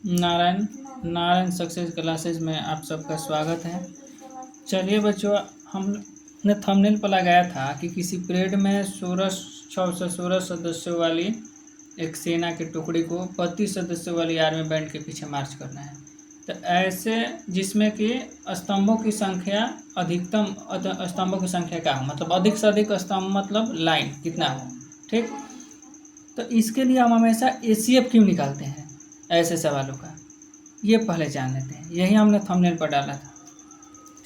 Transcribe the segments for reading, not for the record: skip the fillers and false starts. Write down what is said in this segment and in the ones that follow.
Narayan Narayan success classes में आप सबका स्वागत है। चलिए बच्चों, हमने थंबनेल पर लगाया था कि किसी परेड में 16 सदस्यों वाली एक सेना की टुकड़ी को 32 सदस्यों वाली आर्मी बैंड के पीछे मार्च करना है। तो ऐसे जिसमें कि स्तंभों की संख्या अधिकतम स्तंभों की संख्या क्या हो, मतलब अधिक से अधिक स्तंभ मतलब लाइन कितना हो। ठीक, तो इसके लिए हम हमेशा ACF क्यों निकालते हैं ऐसे सवालों का, ये पहले जान लेते हैं। यही हमने थंबनेल पर डाला था।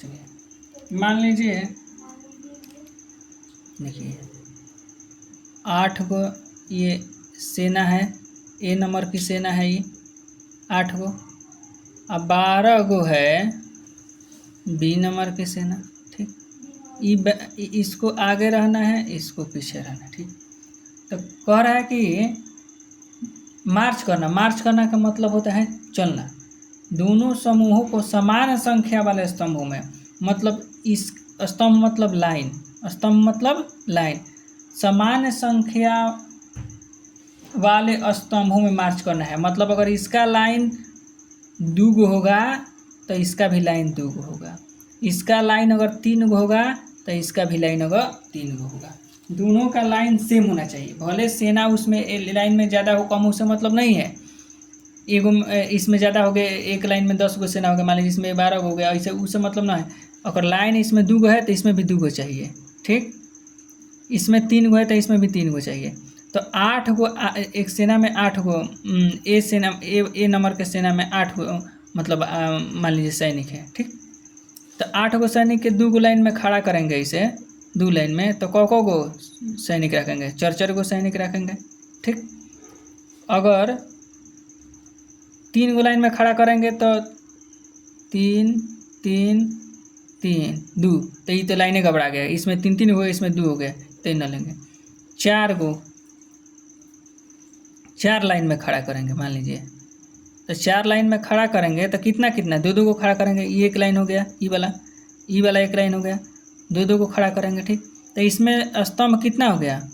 चलिए मान लीजिए, देखिए 8 गो ये सेना है, A नंबर की सेना है ये 8 गो, अब 12 गो है B नंबर की सेना। ठीक, इसको आगे रहना है, इसको पीछे रहना है। ठीक, तो कह रहा है कि मार्च करना का मतलब होता है चलना। दोनों समूहों को समान संख्या वाले स्तंभों में, मतलब इस स्तंभ मतलब लाइन, स्तंभ मतलब लाइन, समान संख्या वाले स्तंभों में मार्च करना है। मतलब अगर इसका लाइन 2 गो होगा तो इसका भी लाइन 2 गो होगा, इसका लाइन अगर 3 गो होगा तो इसका भी लाइन अगर 3 गो होगा। दोनों का लाइन सेम होना चाहिए, भले सेना उसमें लाइन में ज़्यादा हो कम, उससे मतलब नहीं है। एगो इसमें ज़्यादा हो गए, एक लाइन में 10 गो सेना हो गया, मान लीजिए इसमें 12 गो हो गया, ऐसे उससे मतलब ना है। अगर लाइन इसमें 2 गो है तो इसमें भी 2 गो चाहिए। ठीक, इसमें 3 गो है तो इसमें भी 3 गो चाहिए। तो 8 गो एक सेना में 8 गो ए नंबर के सेना में 8 गो मतलब मान लीजिए सैनिक है। ठीक, तो 8 गो सैनिक के 2 गो लाइन में खड़ा करेंगे, इसे 2 लाइन में, तो को गो सैनिक रखेंगे, 4 गो सैनिक रखेंगे। ठीक, अगर 3 गो लाइन में खड़ा करेंगे तो 3 3 3 2, तो ये तो लाइनें घबरा गया, इसमें 3 हो गए, इसमें 2 हो गए, तो न लेंगे। 4 लाइन में खड़ा करेंगे मान लीजिए, तो 4 लाइन में खड़ा करेंगे तो कितना 2 को खड़ा करेंगे, ये एक लाइन हो गया, ये वाला एक लाइन हो गया, 2 को खड़ा करेंगे। ठीक, तो इसमें स्तंभ कितना हो गया,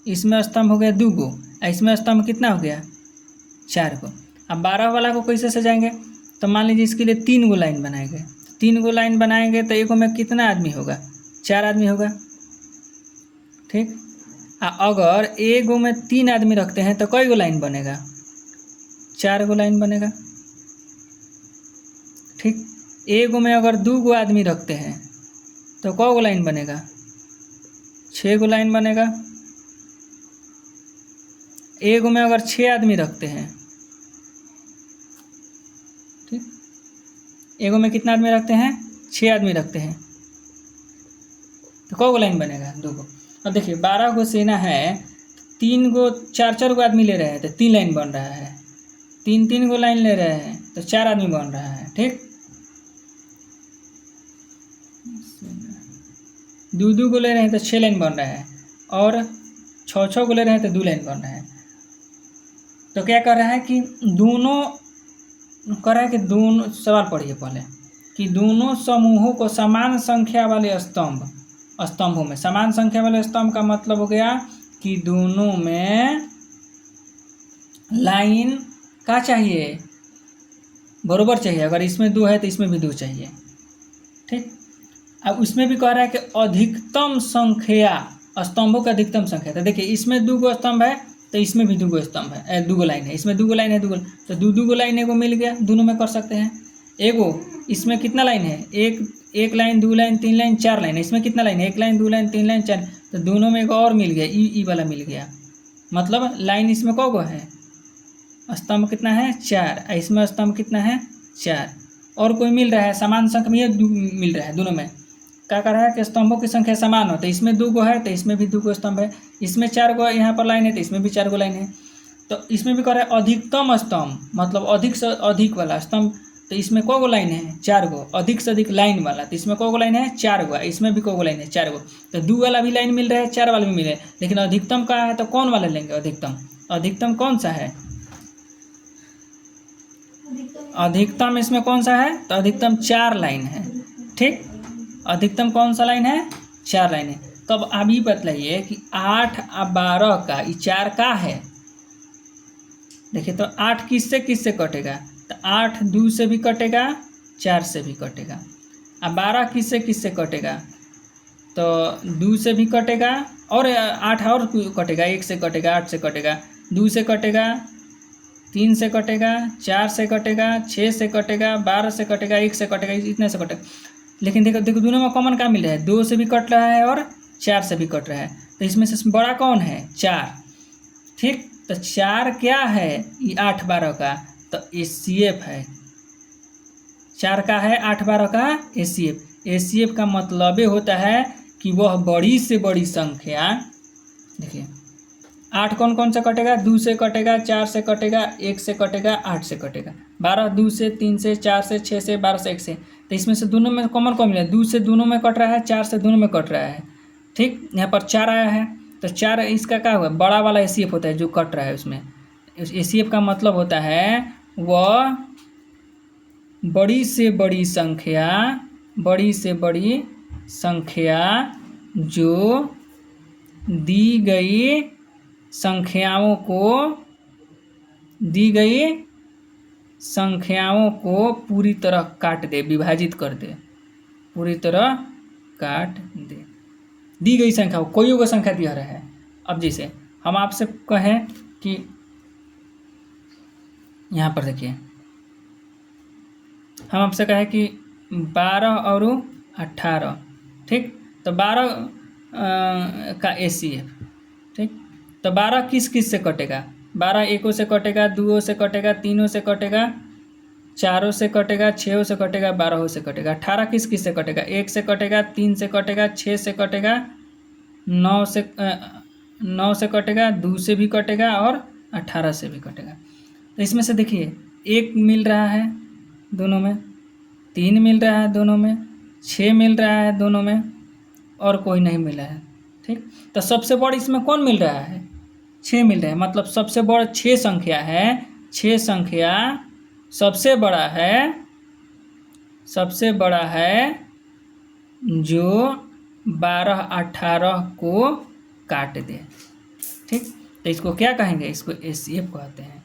इसमें स्तंभ हो गया 2 गो, इसमें स्तंभ कितना हो गया 4 गो। अब 12 वाला को कैसे सजाएंगे, तो मान लीजिए इसके लिए 3 गो लाइन बनाएंगे, 3 गो लाइन बनाएंगे तो एक में कितना आदमी होगा, 4 आदमी होगा। ठीक, अगर एक गो में 3 आदमी रखते हैं तो कई गो लाइन बनेगा, 4 गो लाइन बनेगा। ठीक, एक गो में अगर 2 गो आदमी रखते हैं तो कौ गो लाइन बनेगा, 6 गो लाइन बनेगा। एक गो में अगर 6 आदमी रखते हैं, ठीक, एक गो में कितना आदमी रखते हैं, 6 आदमी रखते हैं, तो कौ गो लाइन बनेगा, 2 गो। अब देखिए 12 गो सेना है, 3 गो 4 गो आदमी ले रहे हैं तो 3 लाइन बन रहा है, 3 गो लाइन ले रहे हैं तो 4 आदमी बन रहा है। ठीक, 2 गो ले रहे हैं तो 6 लाइन बन रहा है, और 6 गो ले रहे हैं तो 2 लाइन बन रहा है। तो क्या कर रहा है कि दोनों सवाल पढ़िए पहले, कि दोनों समूहों को समान संख्या वाले स्तंभों में, समान संख्या वाले स्तंभ का मतलब हो गया कि दोनों में लाइन का चाहिए, बरोबर चाहिए। अगर इसमें 2 है तो इसमें भी 2 चाहिए। ठीक, अब उसमें भी कह रहा है कि अधिकतम संख्या स्तंभों की अधिकतम संख्या। तो देखिए इसमें 2 गो स्तंभ है तो इसमें भी 2 गो स्तंभ है, 2 गो लाइन है, इसमें 2 गो लाइन है, 2 गो, तो 2 गो लाइन एगो मिल गया, दोनों में कर सकते हैं। एगो इसमें कितना लाइन है, एक लाइन, 2 लाइन, 3 लाइन, 4 लाइन है, इसमें कितना लाइन है, 1 लाइन, 2 लाइन, 3 लाइन, 4, तो दोनों में एगो और मिल गया, ई वाला मिल गया। मतलब लाइन इसमें कौ गो है, स्तंभ कितना है 4, इसमें स्तंभ कितना है 4, और कोई मिल रहा है समान संख्या में मिल रहा है। दोनों में क्या कर रहा है कि स्तंभों की संख्या समान हो, तो इसमें 2 गो है तो इसमें भी 2 गो स्तंभ है, इसमें 4 गो यहाँ पर लाइन है तो इसमें भी 4 गो लाइन है। तो इसमें भी कर रहा है अधिकतम स्तंभ, मतलब अधिक से अधिक वाला स्तंभ, तो इसमें कौ गो लाइन है 4 गो, अधिक से अधिक लाइन वाला, तो इसमें कौ गो लाइन है 4 गो, इसमें भी कौ गो लाइन है 4 गो, तो 2 वाला भी लाइन मिल रहा है, 4 वाला भी मिल रहा है, लेकिन अधिकतम का है तो कौन वाला लेंगे, अधिकतम कौन सा है, अधिकतम इसमें कौन सा है, तो अधिकतम 4 लाइन है। ठीक, अधिकतम कौन सा लाइन है, 4 लाइन है। तब आप ये बतलाइए कि 8 और 12 का ये 4 का है, देखिए तो 8 किससे कटेगा, तो 8 2 से भी कटेगा, 4 से भी कटेगा। अब 12 किससे कटेगा, तो 2 से भी कटेगा, और 8 और कटेगा, 1 से कटेगा, 8 से कटेगा, 2 से कटेगा, 3 से कटेगा, 4 से कटेगा, 6 से कटेगा, 12 से कटेगा, 1 से कटेगा, इतने से कटेगा। लेकिन देखो देखो दोनों में कॉमन क्या मिल रहा है, 2 से भी कट रहा है और 4 से भी कट रहा है, तो इसमें से बड़ा कौन है, 4। ठीक, तो 4 क्या है, ये 8 12 का, तो एचसीएफ है। 4 का है, 8 12 का एचसीएफ। एचसीएफ का मतलब ये होता है कि वह बड़ी से बड़ी संख्या, देखिए 8 कौन कौन से कटेगा, 2 से कटेगा, 4 से कटेगा, 1 से कटेगा, 8 से कटेगा, 12 2 से, 3 से, 4 से, 6 से, 12 से, 1 से। तो इसमें से दोनों में कॉमन कौन मिला, 2 से दोनों में कट रहा है, 4 से दोनों में कट रहा है। ठीक, यहाँ पर 4 आया है, तो 4 इसका क्या हुआ, बड़ा वाला एचसीएफ होता है जो कट रहा है उसमें। एचसीएफ का मतलब होता है वह बड़ी से बड़ी संख्या, बड़ी से बड़ी संख्या जो दी गई संख्याओं को पूरी तरह काट दे, विभाजित कर दे, पूरी तरह काट दे। दी गई संख्या को, कोई को संख्या दिया रहा है। अब जैसे हम आपसे कहें कि यहाँ पर देखिए, हम आपसे कहें कि 12 और 18, ठीक, तो 12 का एचसीएफ, ठीक, तो 12 किस से कटेगा, 12 1 से कटेगा, 2 से कटेगा, 3 से कटेगा, 4 से कटेगा, 6 से कटेगा, 12 से कटेगा। 18 किस से कटेगा, 1 से कटेगा, 3 से कटेगा, 6 से कटेगा, 9 से कटेगा, 2 से भी कटेगा और 18 से भी कटेगा। तो इसमें से देखिए 1 मिल रहा है दोनों में, 3 मिल रहा है दोनों में, 6 मिल रहा है दोनों में, और कोई नहीं मिला है। ठीक, तो सबसे बड़ा इसमें कौन मिल रहा है, 6 मिल रहा है, मतलब सबसे बड़ा 6 संख्या है। 6 संख्या सबसे बड़ा है जो 12 18 को काट दे। ठीक, तो इसको क्या कहेंगे, इसको एचसीएफ कहते हैं।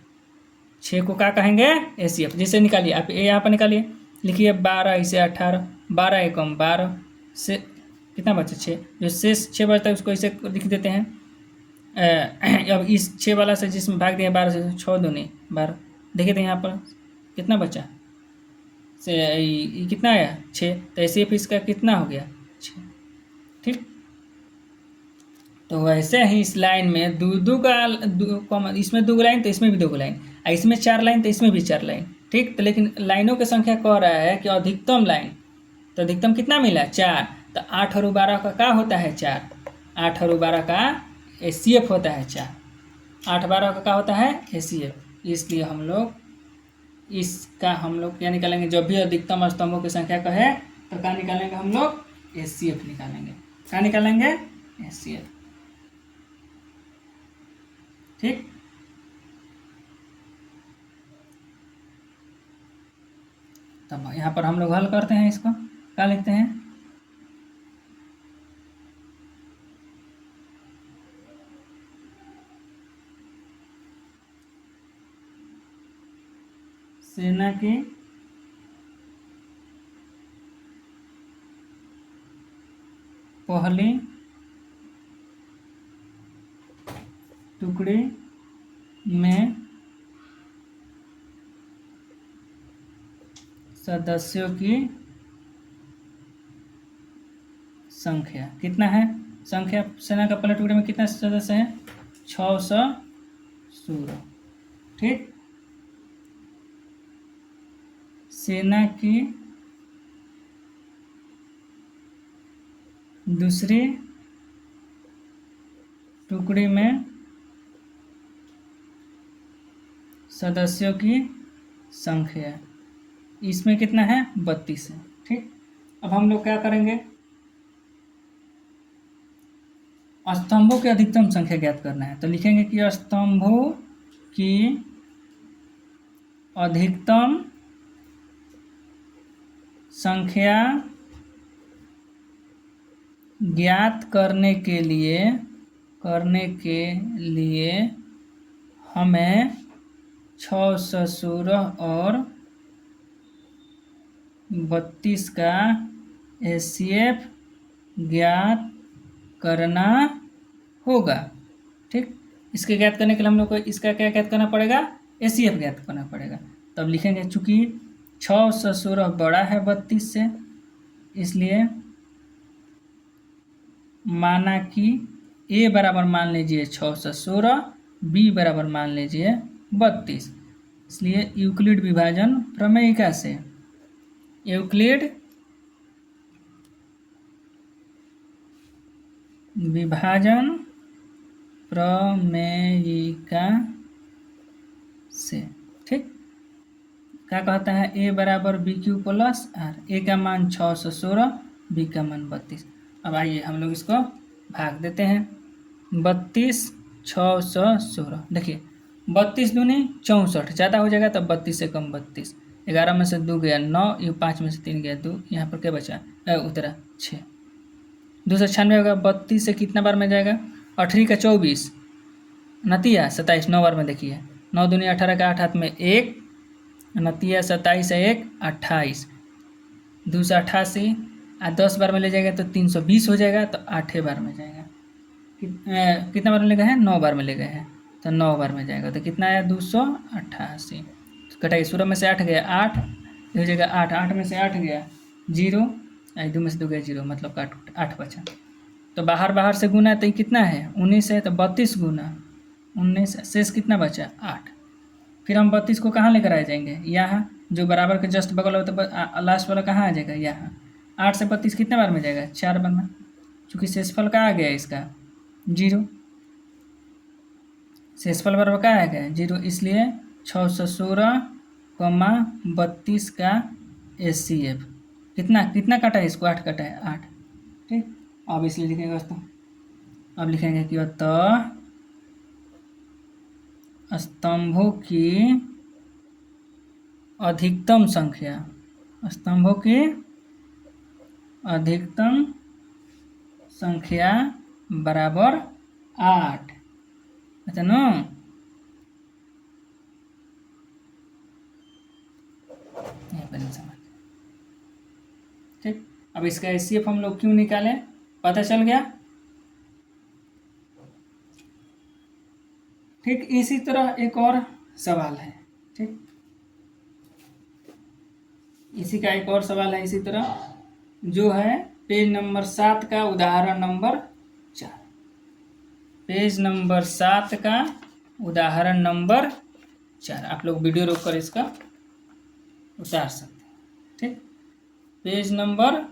6 को क्या कहेंगे, एचसीएफ। जैसे निकालिए आप, यहाँ पर निकालिए, लिखिए 12 इसे 18, 12 एकम 12 से कितना बचा, 6, जो शेष 6 बचता है उसको इसे लिख देते हैं। अब इस 6 वाला से जिसमें भाग दिया 12 से, 6 दूनी 12, देखिए तो यहाँ पर कितना बचा, से ये कितना आया, 6, तो एचसीएफ इसका कितना हो गया, 6। ठीक, तो वैसे ही इस लाइन में दो का इसमें 2 लाइन तो इसमें भी 2 लाइन, इसमें 4 लाइन तो इसमें भी 4 लाइन। ठीक, तो लेकिन लाइनों की संख्या कह रहा है कि अधिकतम लाइन, तो अधिकतम कितना मिला, 4, तो 8 और 12 का क्या होता है, 4, 8 और 12 का एचसीएफ होता है 4, 8 12 का क्या होता है, एचसीएफ। इसलिए हम लोग क्या निकालेंगे, जब भी अधिकतम स्तंभों की संख्या कहे तो क्या निकालेंगे हम लोग, एचसीएफ निकालेंगे। क्या निकालेंगे, एचसीएफ। ठीक, तब यहाँ पर हम लोग हल करते हैं, इसको क्या लिखते हैं, सेना के पहले टुकड़े में सदस्यों की संख्या कितना है, संख्या सेना का पहले टुकड़े में कितना सदस्य है, 616। ठीक, सेना की दूसरे टुकड़े में सदस्यों की संख्या, इसमें कितना है, 32 है। ठीक, अब हम लोग क्या करेंगे, स्तंभों की अधिकतम संख्या ज्ञात करना है, तो लिखेंगे कि स्तंभों की अधिकतम संख्या ज्ञात करने के लिए हमें 616 और 32 का HCF ज्ञात करना होगा। ठीक, इसके ज्ञात करने के लिए हम लोग को इसका क्या ज्ञात करना पड़ेगा, HCF ज्ञात करना पड़ेगा। तब लिखेंगे चूंकि 616 बड़ा है 32 से, इसलिए माना कि A बराबर मान लीजिए 616, B बराबर मान लीजिए 32। इसलिए यूक्लिड विभाजन प्रमेयिका से, यूक्लिड विभाजन प्रमेयिका से, ठीक, क्या कहता है, A बराबर BQ प्लस R, A का मान 616, B का मान 32। अब आइए हम लोग इसको भाग देते हैं। 32 616, देखिए 32 दूनी 64, ज़्यादा हो जाएगा तब 32 से कम 32, 11 में से 2 गया 9, ये 5 में से 3 गया 2, यहाँ पर क्या बचा, उतरा 6, 296 होगा। 32 से कितना बार में जाएगा, 8 का 24, नतिया 27, 9 बार में देखिए, 9 दूनी 18 का 8 हाथ में 1, नतिया 27 है 1, 28, 288, 10 बार में ले जाएगा तो 320 हो जाएगा, तो 8 बार में जाएगा। कितना बार में ले गए हैं, 9 बार में ले गए हैं, तो 9 बार में जाएगा तो कितना आया, 288। कटाइए, 16 में से 8 गया 8, हो जाएगा 8, 8 में से 8 गया 0, 2 में से 2 गया 0, मतलब का 8 बचा। तो बाहर से गुना है तो कितना है, 19 है, तो 32 गुना 19, शेष कितना बचा, 8। फिर हम 32 को कहाँ लेकर आ जाएंगे, यहाँ जो बराबर के जस्ट बगल होता है, लास्ट वाला कहाँ आ जाएगा, यहाँ। 8 से 32 कितने बार में जाएगा, 4 बार में, चूँकि शेषफल का आ गया इसका 0, शेषफल बराबर क्या आ गया 0, इसलिए 616, 32 का HCF कितना कटा है, इसको 8 कटा है 8, ठीक। अब इसलिए लिखेंगे दोस्तों, अब लिखेंगे कि अतः स्तंभों की अधिकतम संख्या, स्तंभों की अधिकतम संख्या बराबर 8, अच्छा ना। ठीक, अब इसका HCF हम लोग क्यों निकालें, पता चल गया। ठीक, इसी तरह एक और सवाल है, ठीक, इसी का एक और सवाल है इसी तरह, जो है पेज नंबर 7 का उदाहरण नंबर 4, पेज नंबर 7 का उदाहरण नंबर 4। आप लोग वीडियो रोक कर इसका उतार सकते हैं, ठीक। पेज नंबर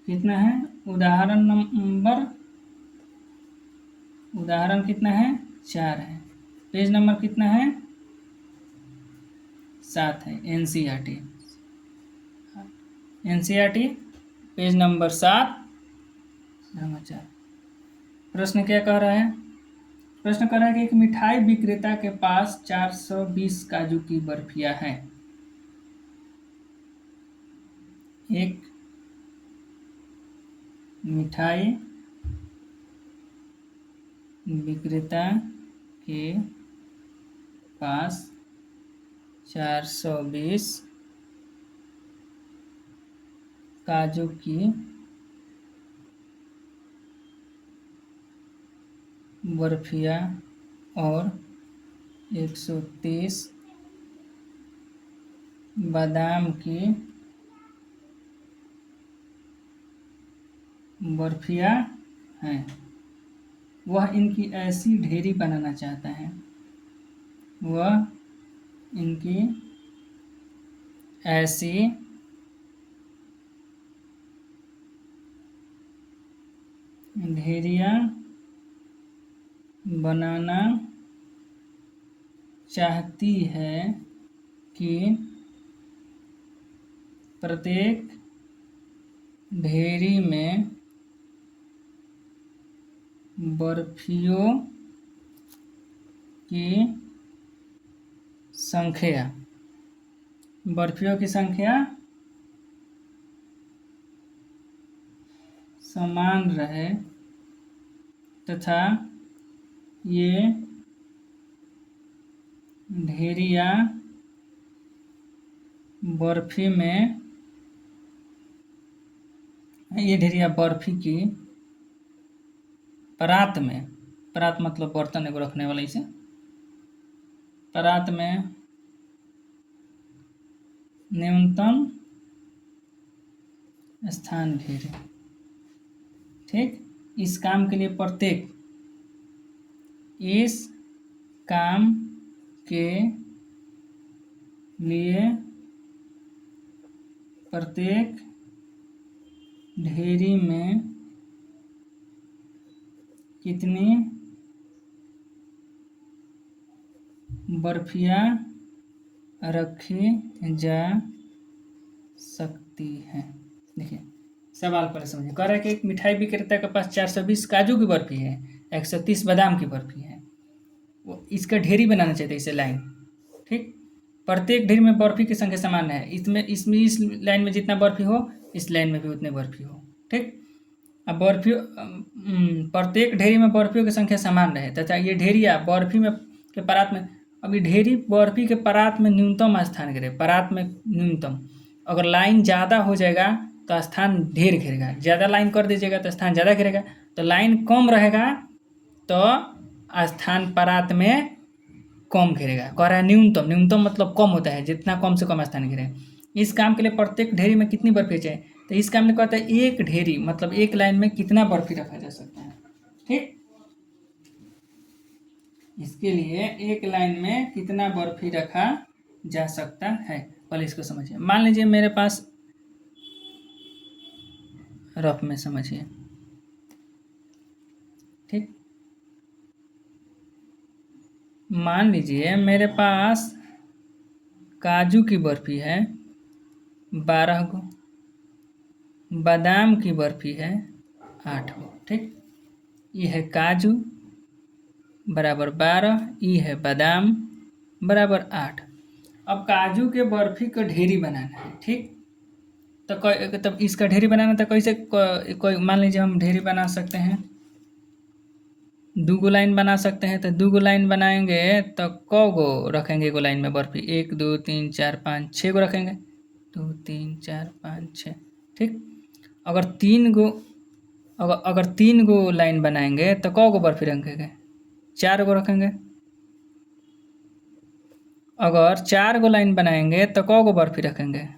कितना है, उदाहरण कितना है, 4 है, पेज नंबर कितना है, 7 है, NCERT पेज नंबर 7 नंबर 4। प्रश्न क्या कह रहा है, प्रश्न कह रहा है कि एक मिठाई विक्रेता के पास 420 काजू की बर्फियां हैं। एक मिठाई विक्रेता के पास 420 काजू की बर्फियां और 130 बादाम की बर्फियां हैं। वह इनकी ऐसी ढेरी बनाना चाहता है, वह इनकी ऐसी ढेरियाँ बनाना चाहती है कि प्रत्येक ढेरी में बर्फियों की संख्या, बर्फियों की संख्या समान रहे तथा ये ढेरिया बर्फी में, ये ढेरिया बर्फी की परात में, परात मतलब बर्तन एगो रखने वाला, इसे परात में न्यूनतम स्थान ढेर। ठीक, इस काम के लिए प्रत्येक, इस काम के लिए प्रत्येक ढेरी में कितनी बर्फियाँ रखी जा सकती हैं। देखिए सवाल पहले समझिए। कह रहा है कि एक मिठाई विक्रेता के पास 420 काजू की बर्फी है, 130 बादाम की बर्फी है। वो इसका ढेरी बनाना चाहते हैं, इसे लाइन। ठीक, प्रत्येक ढेरी में बर्फी की संख्या समान है। इसमें इस लाइन में जितना बर्फी हो, इस लाइन में भी उतने बर्फी हो। ठीक, अब बर्फी, प्रत्येक ढेरी में बर्फियों की संख्या समान रहे तथा ये ढेरिया बर्फी में के परात में, अभी ढेरी बर्फी के परात में न्यूनतम स्थान घेरे। परात में न्यूनतम, अगर लाइन ज़्यादा हो जाएगा तो स्थान ढेर घेरेगा, ज़्यादा लाइन कर दीजिएगा तो स्थान ज़्यादा घेरेगा। तो लाइन कम रहेगा तो स्थान परात में कम घेरेगा। कह रहा है न्यूनतम, न्यूनतम मतलब कम होता है, जितना कम से कम स्थान घेरे। इस काम के लिए प्रत्येक ढेरी में कितनी बर्फी चाहिए, तो इस काम में कहता है एक ढेरी मतलब एक लाइन में कितना बर्फी रखा जा सकता है। ठीक, इसके लिए एक लाइन में कितना बर्फी रखा जा सकता है, पहले इसको समझिए। मान लीजिए मेरे पास, रफ में समझिए। ठीक, मान लीजिए मेरे पास काजू की बर्फी है 12 गो, बादाम की बर्फी है 8 गो। ठीक, ये है काजू बराबर 12, ये है बादाम बराबर 8। अब काजू के बर्फी को ढेरी बनाना है। ठीक, तो तब इसका ढेरी बनाना था कैसे, कोई मान लीजिए हम ढेरी बना सकते हैं, 2 गो लाइन बना सकते हैं। तो 2 गो लाइन बनाएंगे तो क गो रखेंगे एगो लाइन में बर्फी, 1 2 3 4 5 6 गो रखेंगे, 2 3 4 5 6। ठीक, अगर 3 गो लाइन बनाएंगे तो क गो बर्फी रखेंगे, 4 गो रखेंगे। अगर 4 गो लाइन बनाएंगे तो क गो बर्फी रखेंगे,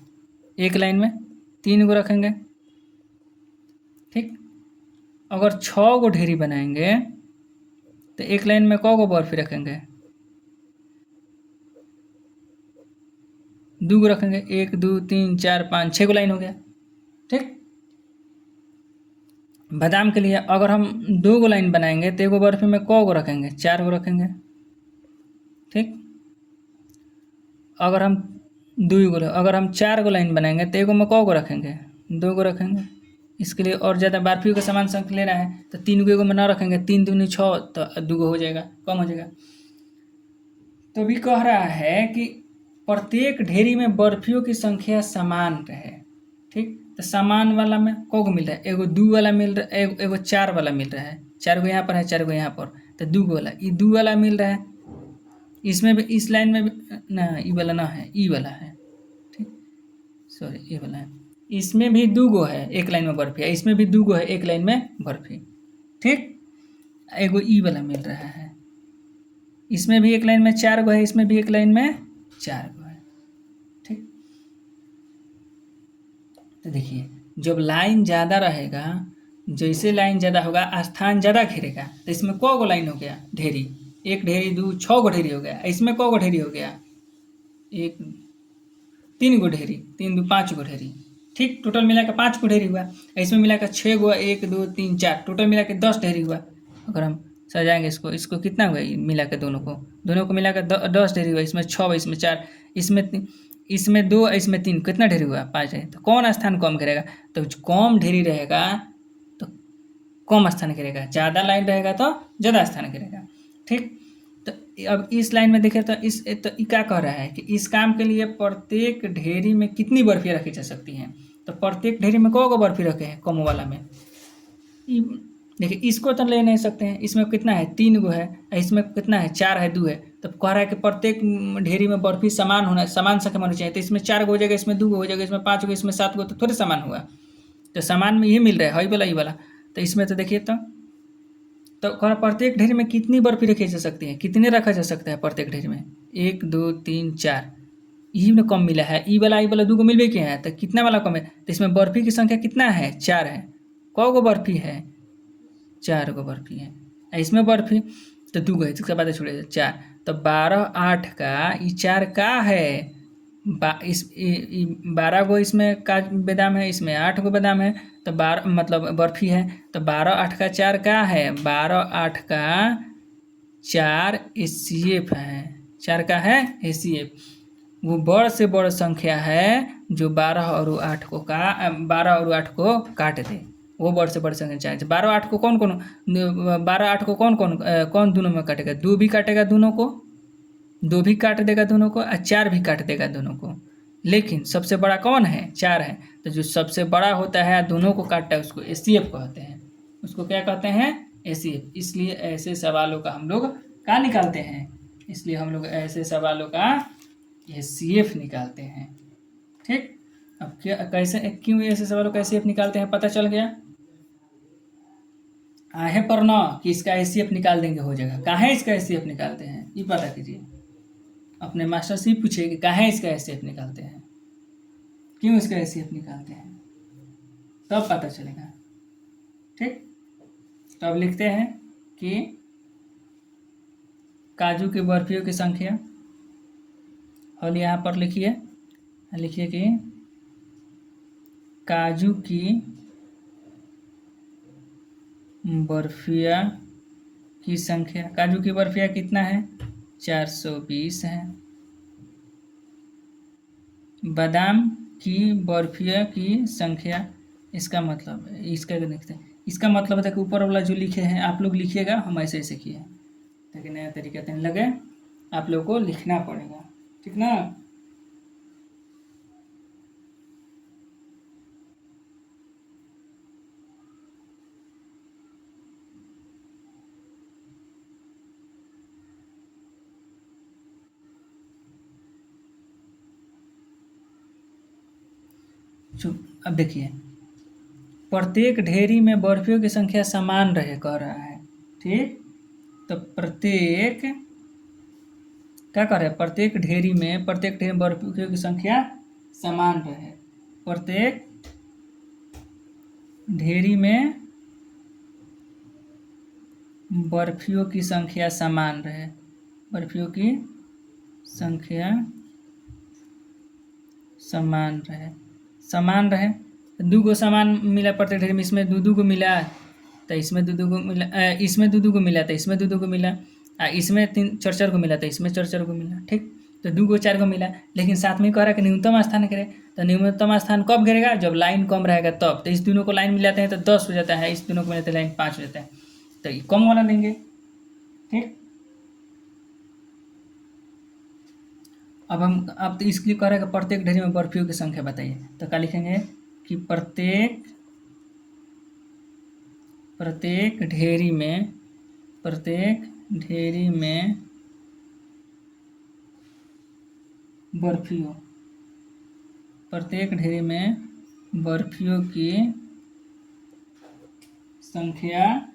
एक लाइन में 3 गो रखेंगे। ठीक, अगर 6 गो ढेरी बनाएंगे तो एक लाइन में क गो बर्फी रखेंगे, 2 गो रखेंगे, 1 2 3 4 5 6 गो लाइन हो गया। ठीक, बादाम के लिए अगर हम 2 गो लाइन बनाएंगे तो एगो बर्फी में क गो रखेंगे, 4 गो रखेंगे। ठीक, अगर हम 4 गो लाइन बनाएंगे तो एगो में क गो रखेंगे, 2 गो रखेंगे। इसके लिए और ज़्यादा बर्फियों का समान संख्या लेना है तो 3 गो एगो में ना रखेंगे, 3 दूनी 6 तो 2 गो हो जाएगा, कम हो जाएगा। तो भी कह रहा है कि प्रत्येक ढेरी में बर्फियों की संख्या समान रहे। ठीक, तो समान वाला में क गो मिल रहा है, एगो 2 वाला मिल रहा है, एगो 4 वाला मिल रहा है, 4 गो यहाँ पर है, 4 गो यहाँ पर, तो 2 गो वाला, ये 2 वाला मिल रहा है। इसमें भी, इस लाइन में भी ना, ई वाला ना है, ई वाला है। ठीक, सॉरी, ये वाला है। इसमें भी 2 गो है एक लाइन में बर्फी है, इसमें भी 2 गो है एक लाइन में बर्फी। ठीक, एगो ई वाला मिल रहा है, इसमें भी एक लाइन में 4 गो है, इसमें भी एक लाइन में 4 गो है। ठीक, तो देखिए जब लाइन ज़्यादा रहेगा, जैसे लाइन ज़्यादा होगा स्थान ज़्यादा घेरेगा। तो इसमें क गो लाइन हो गया ढेरी, 1 ढेरी 2 6 गो ढेरी हो गया। इसमें क गो ढेरी हो गया, 1 3 गो ढेरी, 3 2 5 गो ढेरी। ठीक, टोटल मिला के 5 गो ढेरी हुआ। इसमें मिला कर 6 गो, 1 2 3 4, टोटल मिला के 10 ढेरी हुआ। अगर हम सजाएंगे इसको कितना हुआ, मिला के दोनों को मिला कर 10 ढेरी हुआ। इसमें 6, इसमें 4, इसमें 2, इसमें 3, कितना ढेरी हुआ, 5 ढेरी। तो कौन स्थान कम घेरेगा, तो कम ढेरी रहेगा तो कम स्थान घेरेगा, ज़्यादा लाइन रहेगा तो ज़्यादा स्थान घेरेगा। ठीक, तो अब इस लाइन में देखें तो क्या कह रहा है कि इस काम के लिए प्रत्येक ढेरी में कितनी बर्फियाँ रखी जा सकती हैं। तो प्रत्येक ढेरी में कौ बर्फी रखे हैं कम वाला में। देखिए इसको तो ले नहीं सकते हैं, इसमें कितना है 3 गो है, इसमें कितना है 4 है 2 है। तो कह रहा है कि प्रत्येक ढेरी में बर्फी समान संख्या में होनी चाहिए। तो इसमें 4 गो हो जाएगा, इसमें 2 गो हो जाएगा, इसमें 5 गो, इसमें 7 गो, तो थोड़े समान हुआ। तो समान में ये मिल रहा है ये वाला। तो इसमें तो देखिए तो प्रत्येक ढेरी में कितनी बर्फी रखी जा सकती है, कितने रखा जा सकता है प्रत्येक ढेरी में 1 2 3 4। ई में कम मिला है, ई वाला 2 गो मिल के हैं, तो कितना वाला कम है। तो इसमें बर्फी की संख्या कितना है 4 है। कौ गो बर्फी है 4 गो बर्फी है। इसमें बर्फी तो 2 गो है, इसके बाद छोड़े 4। तो 12 8 का ये 4 का है 12 गो इसमें का बादाम है, इसमें 8 गो बादाम है। तो 12 मतलब बर्फी है। तो 12 8 का 4 का है 12 8 का 4 एसीएफ है। 4 का है एसीएफ। वो बड़ से बड़ संख्या है जो 12 और 8 को 12 और 8 को काट दे, वो बड़ से बड़ संख्या चाहिए। 12 8 को कौन 12 8 को कौन दोनों में काटेगा, 2 भी काटेगा दोनों को, 2 भी काट देगा दोनों को, और 4 भी काट देगा दोनों को। लेकिन सबसे बड़ा कौन है 4 है। तो जो सबसे बड़ा होता है दोनों को काटता है उसको एसीएफ कहते हैं। उसको क्या कहते हैं एसीएफ। इसलिए ऐसे सवालों का हम लोग क्या निकालते हैं, इसलिए हम लोग ऐसे सवालों का एसीएफ निकालते हैं। ठीक, अब क्या कैसे क्यों ऐसे सवालों का एसीएफ निकालते हैं पता चल गया। आहे पर न कि इसका एसीएफ निकाल देंगे हो जाएगा, कहाँ इसका एसीएफ निकालते हैं ये पता कीजिए। अपने मास्टर से पूछिए कि कहाँ इसका एसीएफ निकालते हैं, क्यों इसका एसीएफ निकालते हैं, तब पता चलेगा। ठीक, तो अब लिखते हैं कि काजू की बर्फियों की संख्या, और यहाँ पर लिखिए कि काजू की बर्फिया की संख्या, काजू की बर्फिया कितना है 420 है। बादाम की बर्फिया की संख्या, इसका मतलब इसका देखते हैं, इसका मतलब है कि ऊपर वाला जो लिखे हैं आप लोग लिखिएगा, हम ऐसे किए ताकि नया तरीका तो नहीं लगे, आप लोगों को लिखना पड़ेगा। ठीक ना। अब देखिए प्रत्येक ढेरी में बर्फियों की संख्या समान रहे कह रहा है। ठीक, तो प्रत्येक क्या कर रहे हैं, प्रत्येक ढेरी में बर्फियों की संख्या समान रहे। प्रत्येक ढेरी में बर्फियों की संख्या समान रहे, बर्फियों की संख्या समान रहे। 2 गो समान मिला प्रत्येक ढेरी में, इसमें 2 गो मिला तो इसमें 2 गो मिला, इसमें 2 गो मिला तो इसमें 2 गो मिला, इसमें 3 4 गो मिला तो इसमें 4 गो मिला। ठीक, तो 2 गो 4 गो मिला, लेकिन साथ में कह रहा है कि न्यूनतम स्थान घेरे। तो न्यूनतम स्थान कब घेरेगा, जब लाइन कम रहेगा तब। तो इस दोनों को लाइन मिलाते हैं तो 10 हो जाता है, इस दोनों को मिलाते हैं लाइन 5 हो जाता है, तो ये कम वाला लेंगे। ठीक, अब तो इसके लिए कह रहा है कि प्रत्येक ढेरी में बर्फियों की संख्या बताइए। तो क्या लिखेंगे कि प्रत्येक ढेरी में बर्फियों की संख्या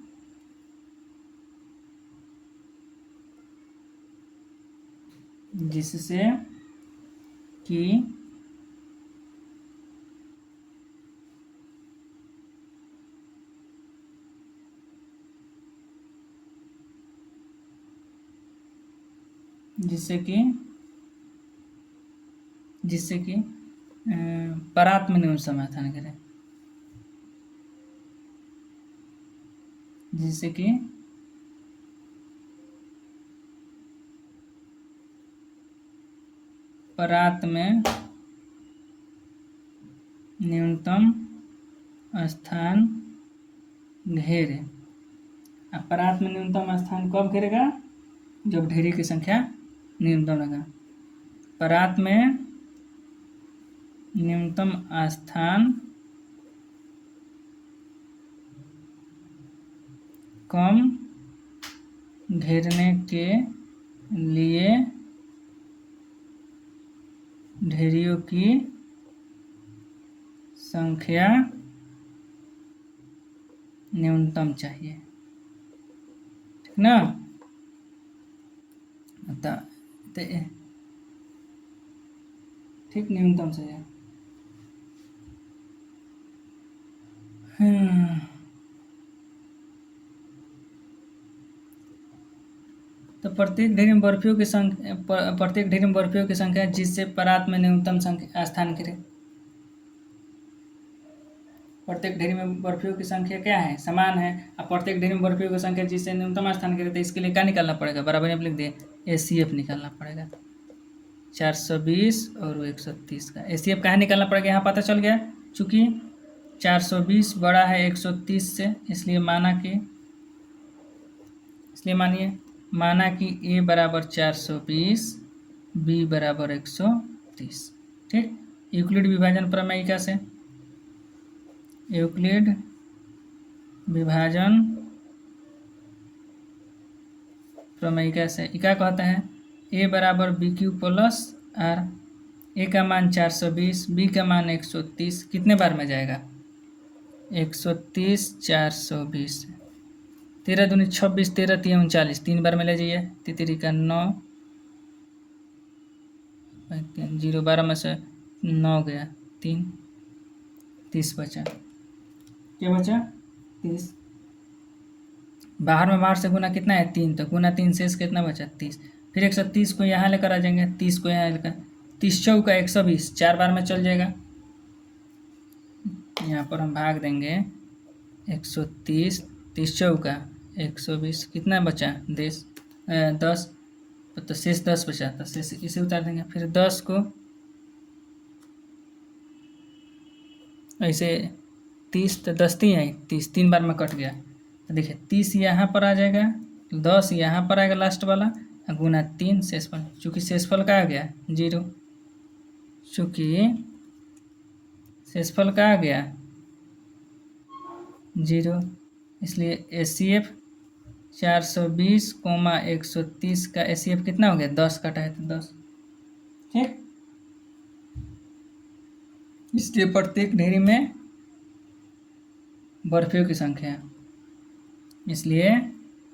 जिससे कि परात्म न्यून समाधान करें, जिससे कि परात में न्यूनतम स्थान घेरे। अब परात में न्यूनतम स्थान कब घेरेगा, जब ढेरी की संख्या न्यूनतम लगा। परात में न्यूनतम स्थान कम घेरने के लिए ढेरियों की संख्या न्यूनतम चाहिए, ठीक ना। ठीक, न्यूनतम चाहिए। तो प्रत्येक ढेरी में बर्फियों की संख्या जिससे परात में न्यूनतम संख्या स्थान घेरे। प्रत्येक ढेरी में बर्फियों की संख्या क्या है, समान है। अब प्रत्येक ढेरी में बर्फियों की संख्या जिससे न्यूनतम स्थान घेरे, तो इसके लिए क्या निकालना पड़ेगा, बराबर आप लिख दिए ACF निकालना पड़ेगा। 420 और 130 का ACF कहाँ निकालना पड़ेगा, यहाँ पता चल गया। चूँकि 420 बड़ा है 130 से, इसलिए माना कि A बराबर 420, B बराबर 130। ठीक, यूक्लिड विभाजन प्रमेयिका से, यूक्लिड विभाजन प्रमेयिका से क्या कहते हैं, A बराबर BQ प्लस R। A का मान 420, B का मान 130, कितने बार में जाएगा, 130 420, 13 दूनी 26, 13 3 39, 3 बार में ले जाइए। तितरी का 9, 0 12 में से 9 गया, 3, 30 बचा। क्या बचा, 30। बाहर से गुना कितना है, 3, तो गुना 3 शेष कितना बचा, 30। फिर 130 को यहाँ लेकर आ जाएंगे, 30 को यहाँ लेकर, 30 चौका 120, 4 बार में चल जाएगा। यहाँ पर हम भाग देंगे 130, 30 चौका 120, कितना बचा, 10, तो शेष 10 बचा, तो शेष इसे उतार देंगे। फिर 10 को ऐसे 30, तो 10 3 आई 30, 3 बार में कट गया। तो देखिए 30 यहाँ पर आ जाएगा, 10 यहाँ पर आएगा लास्ट वाला, गुना 3 शेषफल। चूँकि शेषफल का आ गया 0, चूँकि शेषफल का आ गया 0, इसलिए ACF 420, 130 का ACF कितना हो गया, 10 कटा है तो 10। ठीक, इसलिए प्रत्येक ढेरी में बर्फियों की संख्या, इसलिए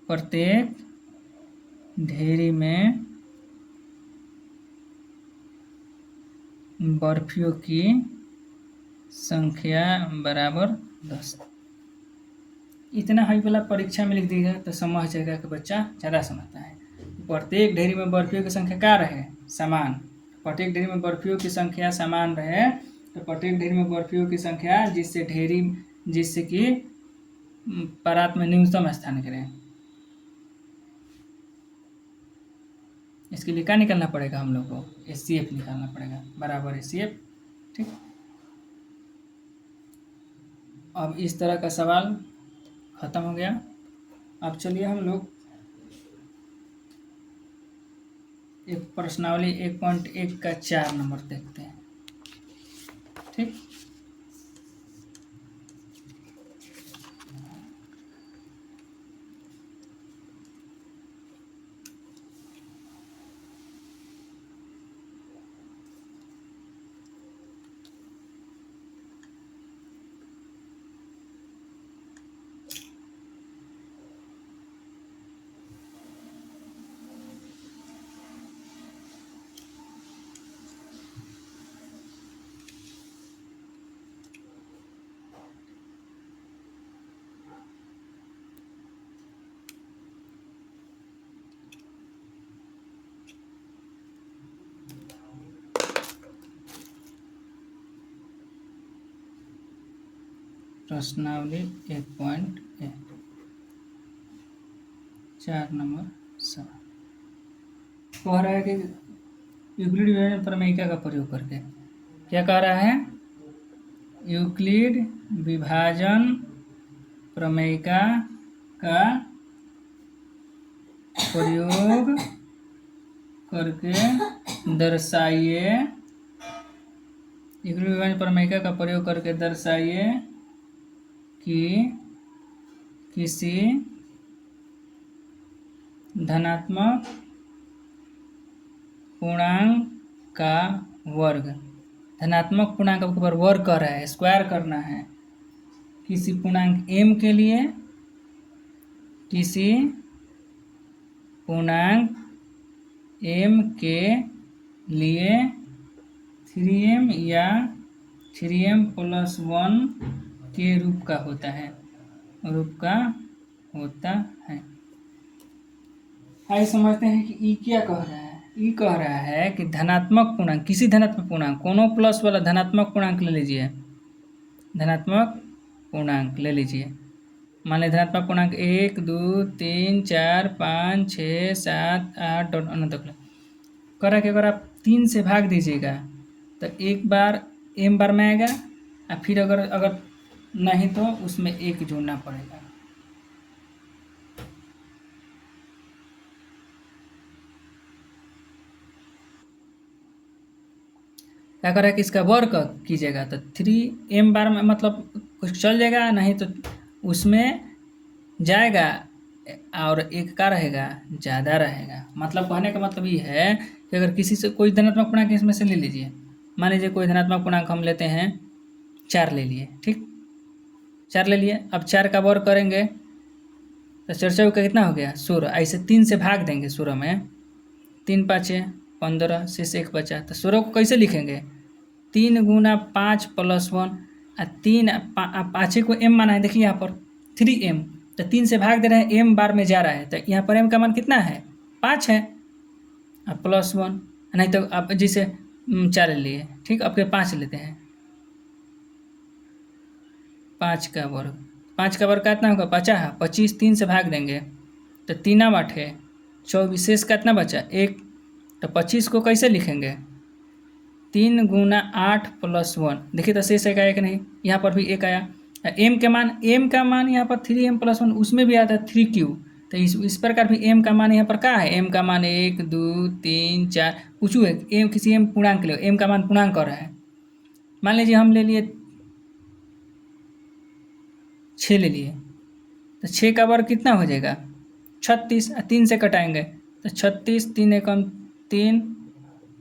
प्रत्येक ढेरी में बर्फियों की संख्या बराबर 10। इतना हाई वाला परीक्षा में लिख दीजिएगा तो समझ जाएगा कि बच्चा ज़्यादा समझता है। प्रत्येक ढेरी में बर्फियों की संख्या क्या रहे, समान। प्रत्येक ढेरी में बर्फियों की संख्या समान रहे, तो प्रत्येक ढेरी में बर्फियों की संख्या जिससे कि परात में न्यूनतम स्थान घेरे। इसके लिए क्या निकालना पड़ेगा, हम लोग को ACF निकालना पड़ेगा, बराबर ACF। ठीक, अब इस तरह का सवाल खत्म हो गया। अब चलिए हम लोग एक प्रश्नावली 1.1 का 4 नंबर देखते हैं। ठीक, प्रश्नावली 1.1 4 नंबर सवाल कह रहा है कि यूक्लिड विभाजन प्रमेयिका का प्रयोग करके, क्या कह रहा है, यूक्लिड विभाजन प्रमेयिका का प्रयोग करके दर्शाइए, यूक्लिड विभाजन प्रमेय का प्रयोग करके दर्शाइए कि किसी धनात्मक पूर्णांक का वर्ग, धनात्मक पूर्णांक के ऊपर वर्ग कर रहा है, स्क्वायर करना है, किसी पूर्णांक m के लिए, किसी पूर्णांक m के लिए 3m या 3m+1 के रूप का होता है, आइए समझते हैं कि ई क्या कह रहा है। ई कह रहा है कि धनात्मक पूर्णांक, किसी धनात्मक पूर्णांक, कोनो प्लस वाला धनात्मक पूर्णांक ले लीजिए, धनात्मक पूर्णांक ले लीजिए, मान लीजिए धनात्मक पूर्णांक 1 2 3 4 5 6 7 8 और अनंत तक करा के अगर आप 3 से भाग दीजिएगा तो एक बार m बार में आएगा, और फिर अगर नहीं तो उसमें 1 जोड़ना पड़ेगा। क्या करें कि इसका वर्ग कीजिएगा तो 3m बार में मतलब कुछ चल जाएगा, नहीं तो उसमें जाएगा और एक का रहेगा, ज़्यादा रहेगा। मतलब कहने का मतलब ये है कि अगर किसी से कोई धनात्मक पूर्णांक इसमें से ले लीजिए, मान लीजिए कोई धनात्मक पूर्णांक हम लेते हैं 4 ले लिए, ठीक, 4 ले लिए, अब 4 का वर्ग करेंगे तो 4 का कितना हो गया 16, ऐसे 3 से भाग देंगे 16 में, 3 5 15 से 1 बचा, तो 16 को कैसे लिखेंगे 3 गुना 5 + 1, 3 5 को m माना है, देखिए यहाँ पर 3m, तो 3 से भाग दे रहे हैं, m बार में जा रहा है, तो यहाँ पर m का मान कितना है 5 है, अब +1, नहीं तो आप जैसे 4 ले लिए, ठीक, आपके 5 लेते हैं, 5 का वर्ग, 5 का वर्ग कितना होगा 50, 25 3 से भाग देंगे तो 3 8 है 24, शेष कितना बचा 1, तो 25 को कैसे लिखेंगे 3 गुना 8 + 1, देखिए तो शेष एक आया कि नहीं, यहाँ पर भी 1 आया, m का मान यहाँ पर 3m+1 उसमें भी आता है 3q, तो इस प्रकार भी m का मान यहाँ पर क्या है, m का मान 1 2 3 4 पूछू है, m किसी m पूर्णांक ले, m का मान पूर्णांक कर रहा है, मान लीजिए हम ले लिए 6 ले लिए, तो 6 का वर्ग कितना हो जाएगा 36, 3 से कटाएंगे तो 36, 3 एकम 3,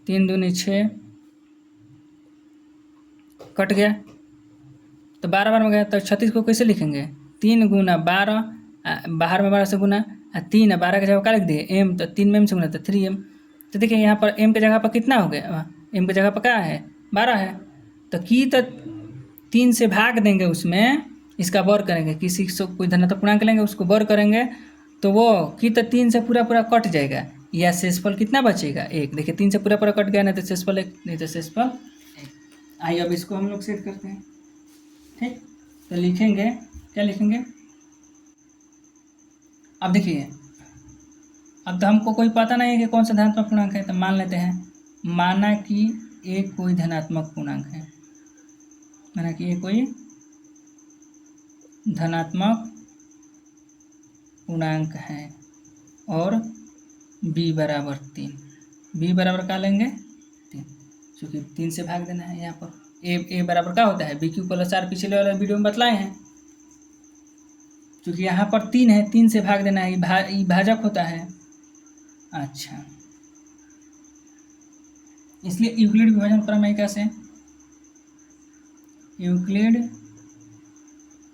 3 दूनी 6 कट गया, तो 12 बार में गया, तो 36 को कैसे लिखेंगे 3 गुना 12, बाहर में 12 से गुना, 3 12 की जगह क्या लिख दिए m, तो 3 में m से गुना तो 3m, तो देखिए यहाँ पर m की जगह पर कितना हो गया, m की जगह पर क्या है 12 है, तो 3 से भाग देंगे, उसमें इसका वर्ग करेंगे, किसी से कोई धनात्मक पूर्णांक लेंगे उसको वर्ग करेंगे तो वो तो 3 से पूरा कट जाएगा, या शेषफल कितना बचेगा 1, देखिए 3 से पूरा कट गया, नहीं तो शेषफल 1, नहीं तो शेषफल 1। आइए अब इसको हम लोग सेट करते हैं, ठीक, तो लिखेंगे, क्या लिखेंगे, अब देखिए अब तो हमको कोई पता नहीं है कि कौन सा धनात्मक पूर्णांक है, तो मान लेते हैं, माना कि एक कोई धनात्मक पूर्णांक है, माना कि ये कोई धनात्मक पूर्णांक है और b बराबर 3, b बराबर क्या लेंगे 3, क्योंकि 3 से भाग देना है, यहाँ पर a बराबर क्या होता है bq + r, पिछले वाले वीडियो में बतलाए हैं, क्योंकि यहाँ पर 3 है, 3 से भाग देना है, भाजक होता है। अच्छा, इसलिए यूक्लिड विभाजन प्रमेय से, यूक्लिड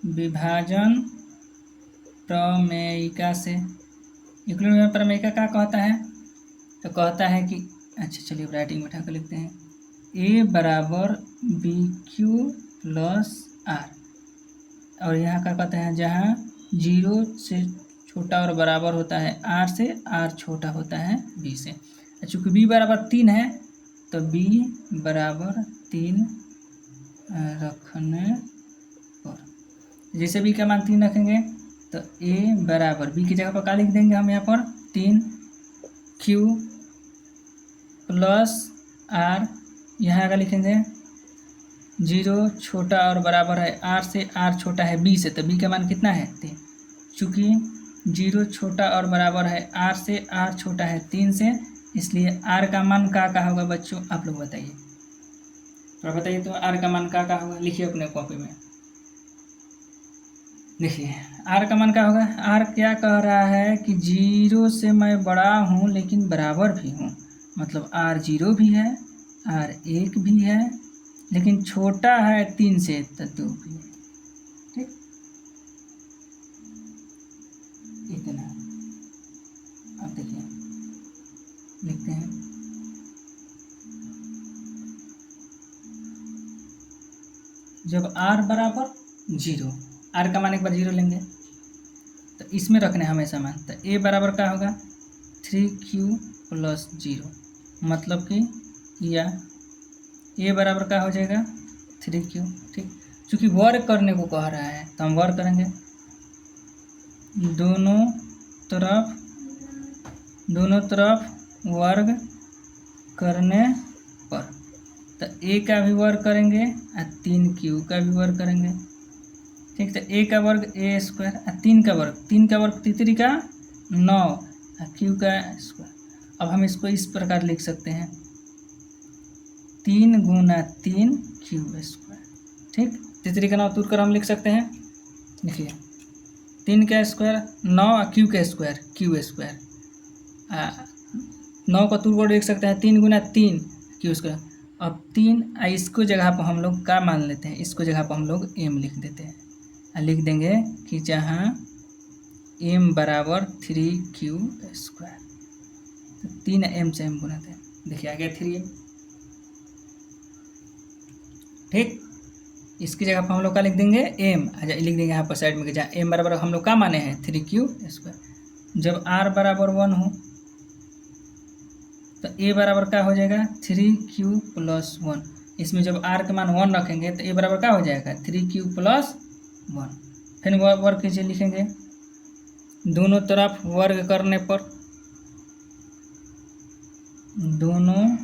विभाजन प्रमेयिका से, यूक्लिड विभाजन प्रमेयिका क्या कहता है, तो कहता है कि, अच्छा चलिए राइटिंग में उठा कर लिखते हैं, a बराबर bq + r, और यहाँ क्या कहते हैं, जहाँ 0 से छोटा और बराबर होता है r से, r छोटा होता है b से, चूँकि b बराबर 3 है तो b बराबर 3 रखने पर, जैसे b का मान 3 रखेंगे तो a बराबर, b की जगह पर क्या लिख देंगे हम यहाँ पर 3q + r, यहाँ का लिखेंगे 0 छोटा और बराबर है r से, r छोटा है b से, तो b का मान कितना है 3, चूँकि 0 छोटा और बराबर है r से, r छोटा है 3 से, इसलिए r का मान क्या होगा बच्चों, आप लोग बताइए, तो बताइए तो r का मान क्या होगा, लिखिए अपने कॉपी में, देखिए r का मान क्या होगा। r क्या कह रहा है कि 0 से मैं बड़ा हूँ लेकिन बराबर भी हूँ, मतलब r 0 भी है, r 1 भी है, लेकिन छोटा है 3 से तो 2 भी है, ठीक, इतना। अब देखिए लिखते हैं, जब r बराबर 0, r का मान एक बार 0 लेंगे तो इसमें रखने हमेशा मान, तो a बराबर क्या होगा 3q + 0, मतलब कि या a बराबर क्या हो जाएगा 3q, ठीक। चूँकि वर्ग करने को कह रहा है तो हम वर्ग करेंगे, दोनों तरफ वर्ग करने पर, तो a का भी वर्ग करेंगे और 3q का भी वर्ग करेंगे, ठीक। तो a का वर्ग a स्क्वायर और 3 का वर्ग तितरी का 9 और q का स्क्वायर। अब हम इसको इस प्रकार लिख सकते हैं 3 × 3 q स्क्वायर, ठीक। तितरी का 9 तोड़ कर हम लिख सकते हैं, देखिए 3 का स्क्वायर 9 और q का स्क्वायर q स्क्वायर, 9 का तोड़ कर लिख सकते हैं 3 × 3 q स्क्वायर। अब 3 इसको जगह पर हम लोग क्या मान लेते हैं, इसको जगह पर हम लोग m लिख देते हैं, लिख देंगे कि जहाँ m बराबर 3q स्क्वायर, तो 3m से m गुनाते हैं, देखिए आ गया 3m, ठीक। इसकी जगह पर हम लोग क्या लिख देंगे m, लिख देंगे यहाँ पर साइड में, जहाँ m बराबर हम लोग क्या माने हैं 3q स्क्वायर। जब r बराबर 1 हो तो a बराबर क्या हो जाएगा 3q + 1, इसमें जब r के मान 1 रखेंगे तो a बराबर क्या हो जाएगा 3q + 1। फिर वर्ग कीजिए, लिखेंगे दोनों तरफ वर्ग करने पर, दोनों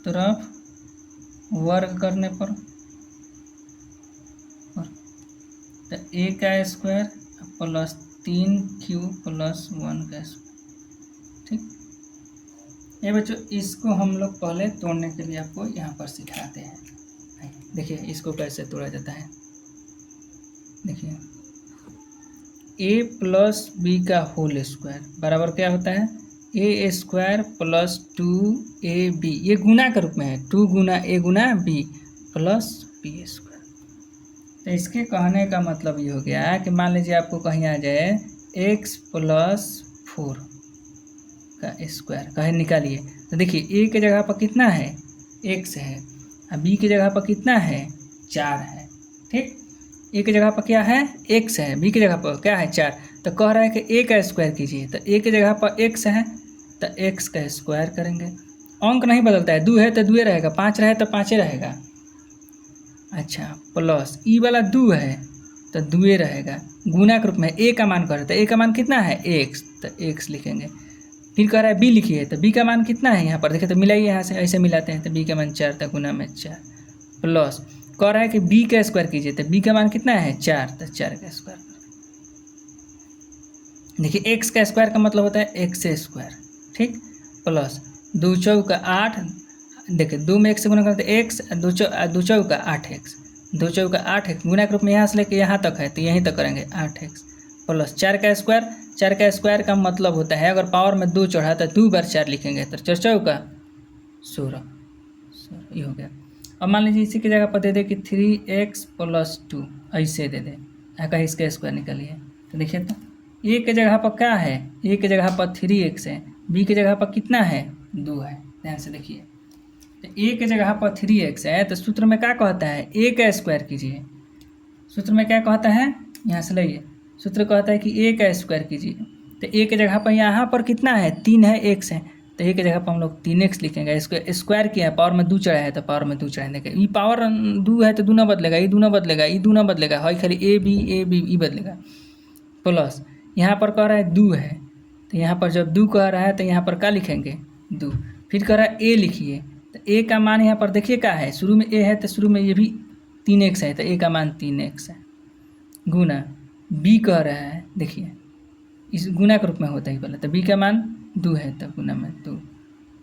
तरफ वर्ग करने पर, तो a का स्क्वायर + 3q + 1 का स्क्वायर, ठीक। ये बच्चों इसको हम लोग पहले तोड़ने के लिए आपको यहाँ पर सिखाते हैं, देखिए इसको कैसे तोड़ा जाता है। देखिए a + b का होल स्क्वायर बराबर क्या होता है a स्क्वायर + 2ab, ये गुना के रूप में है, 2 × a × b + b स्क्वायर। तो इसके कहने का मतलब ये हो गया कि मान लीजिए आपको कहीं आ जाए x + 4 का स्क्वायर कहे निकालिए, तो देखिए a के जगह पर कितना है x है और b की जगह पर कितना है 4 है, ठीक। a की जगह पर क्या है x है, b की जगह पर क्या है 4, तो कह रहा है कि a का स्क्वायर कीजिए, तो a की जगह पर x है तो x का स्क्वायर करेंगे, अंक नहीं बदलता है, 2 है तो 2 रहेगा, 5 रहे तो 5 रहेगा, अच्छा, प्लस ई वाला 2 है तो 2 रहेगा, गुना के रूप में a का मान कर रहे, तो a का मान कितना है x, तो x लिखेंगे। फिर कह रहा है b लिखिए, तो b का मान कितना है यहाँ पर देखिए, तो मिलाइए यहाँ से, ऐसे मिलाते हैं, तो b का मान 4 तो गुना में 4, प्लस कह रहा है कि b का स्क्वायर कीजिए, तो b का मान कितना है 4, तो 4 का स्क्वायर। देखिए x का स्क्वायर का मतलब होता है x स्क्वायर, ठीक, प्लस 2 × 8, देखिए 2 में x से गुना करते x, 2 × 8x, 2 × 8x गुना के रूप में यहाँ से लेके यहाँ तक है तो यहीं तक करेंगे 8x, प्लस 4 का स्क्वायर, 4 का स्क्वायर का मतलब होता है अगर पावर में 2 चढ़ा तो 2 बार 4 लिखेंगे, तो 4 × 16, ये हो गया। अब मान लीजिए इसी की जगह पर दे दे कि 3x + 2, ऐसे दे दे, कहीं इसका स्क्वायर निकालिए, तो देखिए तो a के जगह पर क्या है, a के जगह पर 3x है, b के जगह पर कितना है 2 है, ध्यान से देखिए, तो a के जगह पर 3x है, तो सूत्र में क्या कहता है a का स्क्वायर कीजिए, सूत्र में क्या कहता है यहाँ से लाइए, सूत्र कहता है कि a का स्क्वायर कीजिए, तो a के जगह पर यहाँ पर कितना है 3 है, x है, तो a के जगह पर हम लोग 3x लिखेंगे, इसको स्क्वायर किया है, पावर में 2 चढ़ा है तो पावर में 2 चढ़ाने का, ये पावर 2 है तो 2 ना बदलेगा, ये 2 ना बदलेगा, ये 2 ना बदलेगा, है खाली a b ई बदलेगा, प्लस यहाँ पर कह रहा है 2 है, तो यहाँ पर जब 2 कह रहा है तो यहाँ पर क्या लिखेंगे 2, फिर कह रहा है a लिखिए, तो a का मान यहाँ पर देखिए क्या है, शुरू में a है तो शुरू में ये भी 3x है, तो a का मान 3x है, गुना b कह रहा है, देखिए इस गुना के रूप में होता है पहले, तो बी का मान 2 है तो गुना में 2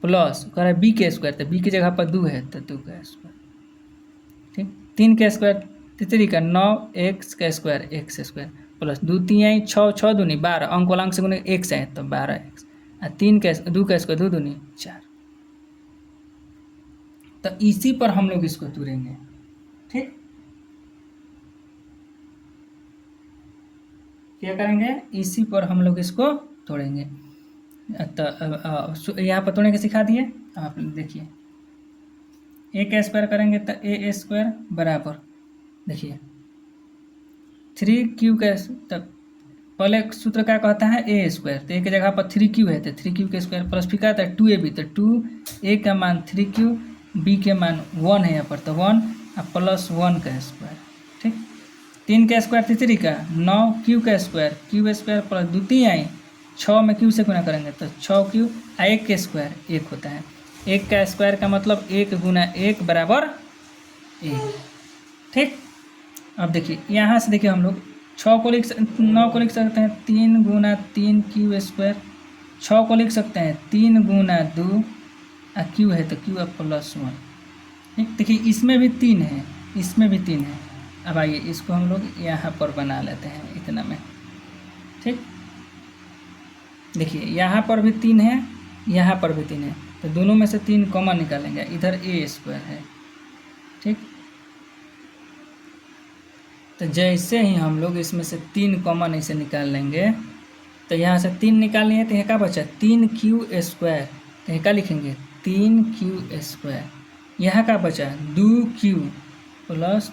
प्लस कह रहा है बी के स्क्वायर, तो बी की जगह पर 2 है तो 2 का स्क्वायर। ठीक, 3 का स्क्वायर 3 का 9 एक्स का स्क्वायर एक्स स्क्वायर प्लस 2 3 6 6 दूनी 12 अंक वाला अंक से गुने एक्स है तो 12 एक्स, और 3 का 2 का स्क्वायर 2 दूनी 4। तो इसी पर हम लोग इसको तोड़ेंगे। ठीक, क्या करेंगे, इसी पर हम लोग इसको तोड़ेंगे। तो यहाँ पर तोड़ने के सिखा दिए, आप देखिए ए का स्क्वायर करेंगे तो ए स्क्वायर बराबर, देखिए 3q का, तब पहले सूत्र क्या कहता है ए स्क्वायर, तो ए की जगह पर 3q है तो 3q के स्क्वायर प्लस फिर क्या आता है 2ab, तो 2a का मान 3q, b के मान 1 है यहाँ पर तो 1 और प्लस 1 का स्क्वायर। ठीक, 3 का स्क्वायर 3 का 9 q का स्क्वायर q स्क्वायर प्लस 2 3 आई 6 में q से गुना करेंगे तो 6q, 1 के स्क्वायर 1 होता है, 1 का स्क्वायर का मतलब 1 गुना 1 बराबर 1। ठीक, अब देखिए यहाँ से देखिए हम लोग 9 को लिख सकते हैं 3 गुना 3 क्यू स्क्वायर, 6 को लिख सकते हैं 3 गुना 2 और क्यू है तो क्यू प्लस 1। ठीक, देखिए इसमें भी 3 है, इसमें भी 3 है। अब आइए इसको हम लोग यहाँ पर बना लेते हैं इतना में। ठीक, देखिए यहाँ पर भी 3 है, यहाँ पर भी 3 है, तो दोनों में से 3 कॉमन निकालेंगे, इधर ए स्क्वायर है। ठीक, तो जैसे ही हम लोग इसमें से 3 कॉमन ऐसे निकाल लेंगे, तो यहाँ से 3 निकाल लिए तो यहाँ क्या बचा 3q स्क्वायर, तो यहाँ क्या लिखेंगे 3q स्क्वायर, यहाँ का बचा 2q प्लस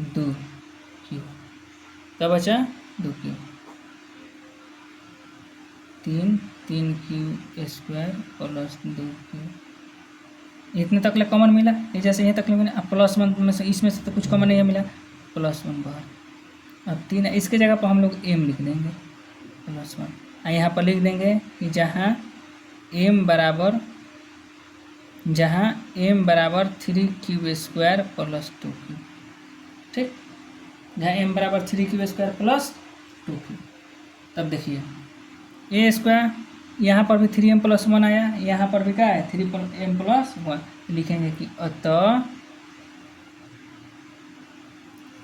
2q, क्या बचा 2q, 3q square plus 2q, इतने तक ले कॉमन मिला, ये जैसे यहाँ तक ले मिला। अब प्लस 1 में से इसमें से तो कुछ कॉमन नहीं मिला, प्लस 1 बाहर। अब 3 इसके जगह पर हम लोग m लिख देंगे प्लस 1, और यहाँ पर लिख देंगे कि जहाँ m बराबर 3q स्क्वायर प्लस 2q। ठीक, जहाँ m बराबर 3q स्क्वायर प्लस 2q। तब देखिए ए स्क्वायर, यहाँ पर भी 3m प्लस 1 आया, यहाँ पर भी क्या है 3m प्लस 1। लिखेंगे कि अतः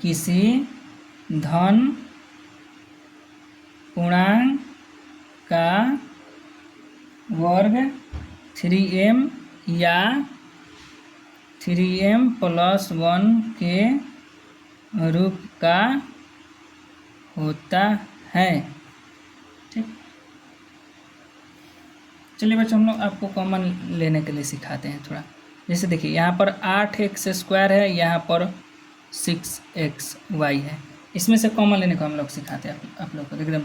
किसी धन पूर्णांक का वर्ग 3m या 3m प्लस 1 के रूप का होता है। ठीक, चलिए बच्चों हम लोग आपको कॉमन लेने के लिए सिखाते हैं थोड़ा। जैसे देखिए यहाँ पर 8x स्क्वायर है, यहाँ पर 6xy है, इसमें से कॉमन लेने को हम लोग सिखाते हैं आप लोग को एकदम।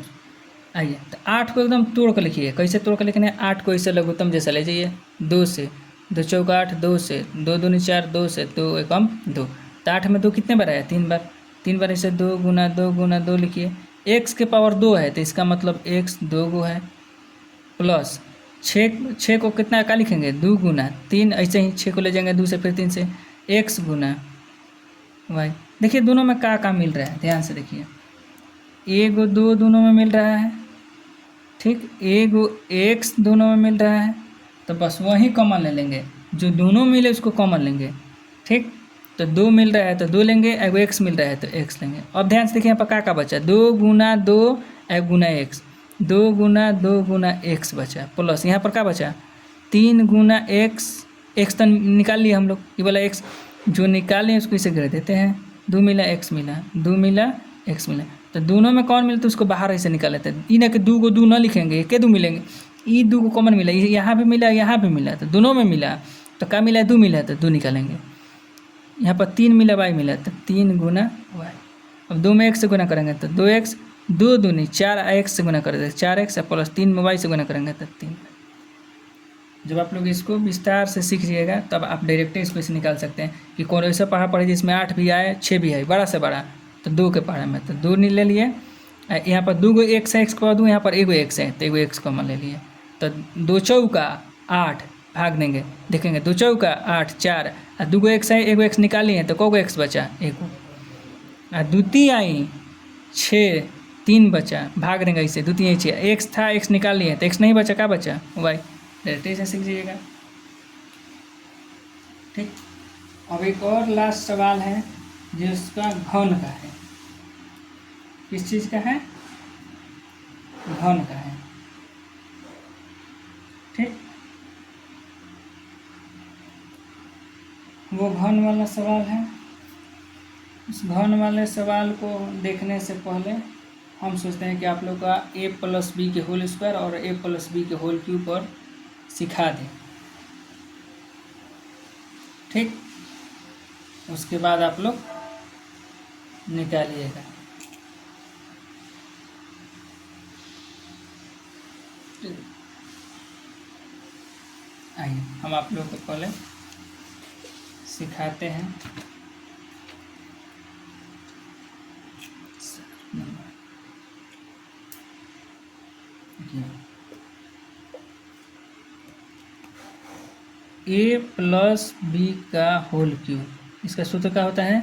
आइए तो 8 को एकदम तोड़ कर लिखिए, कैसे तोड़ कर लिखना है, 8 को इसे लघुत्तम जैसा ले जाइए, 2 से 2 चौका 8, 2 से 2 दूनी 4, 2 से 2 एकम 2, तो 8 में 2 कितने बार आया 3 बार, 3 बार इसे 2 गुना 2 गुना 2 लिखिए। x के पावर 2 है तो इसका मतलब x 2 गो है, प्लस 6 को कितना का लिखेंगे 2 गुना 3, ऐसे ही 6 को ले जाएंगे 2 से फिर 3 से x गुना y। देखिए दोनों में का मिल रहा है, ध्यान से देखिए, एगो 2 दोनों में मिल रहा है। ठीक, एगो x दोनों में मिल रहा है, तो बस वही कॉमन ले लेंगे, जो दोनों मिले उसको कॉमन लेंगे। ठीक, तो 2 मिल रहा है तो 2 लेंगे, एगो x मिल रहा है तो x लेंगे। अब ध्यान से देखिए यहाँ पर का बचा 2 गुना 2 गुना x, 2 गुना 2 गुना x बचा, प्लस यहाँ पर क्या बचा 3 गुना x तो निकाल लिए हम लोग, ये वाला x जो निकाल लिए उसको इसे गिर देते हैं, 2 मिला x मिला, 2 मिला x मिला, तो दोनों में कौन मिला तो उसको बाहर ऐसे निकाल लेते हैं। ई ना कि 2 को 2 ना लिखेंगे, के 2 मिलेंगे, ई 2 को कॉमन मिला, यहाँ भी मिला यहाँ भी मिला, तो दोनों में मिला तो क्या मिला 2 मिला तो 2 निकालेंगे। यहाँ पर 3 मिला y मिला तो 3 गुना y। अब 2 में x से गुना करेंगे तो 2x, 2 दूनी 4 x से गुना कर देते 4x प्लस 3 में y से गुना करेंगे तो 3। जब आप लोग इसको विस्तार से सीख जाइएगा तब आप डायरेक्ट इसको से निकाल सकते हैं कि कौन ऐसा पढ़ा पड़े जिसमें 8 भी आए 6 भी आए, बड़ा से बड़ा, तो 2 के पढ़े में तो 2 नहीं ले लिए, यहाँ पर 2 गो x है, x को 2 यहाँ पर एगो x है तो एगो x कॉमन ले लिए, तो 2 चौका 8 भाग देंगे, देखेंगे 2 चौका 8 4 और 2 गो x है, एगो x निकाल लिए तो को x बचा एगो, और 2 3 आई 6 3 बचा, भाग देंगे इसे, 2 3 6, एक्स था, एक्स निकाल लिए तो एक्स नहीं बचा, क्या बचा वाई, डायरेक्ट ऐसे सीख जाइएगा। ठीक, अब एक और लास्ट सवाल है जिसका घन का है। किस चीज़ का है? घन का है। ठीक, वो घन वाला सवाल है। उस घन वाले सवाल को देखने से पहले हम सोचते हैं कि आप लोग का a प्लस बी के होल स्क्वायर और a प्लस बी के होल क्यूब पर सिखा दें। ठीक, उसके बाद आप लोग निकालिएगा। आइए हम आप लोगों को पहले सिखाते हैं। ए प्लस बी का होल क्यूब, इसका सूत्र क्या होता है?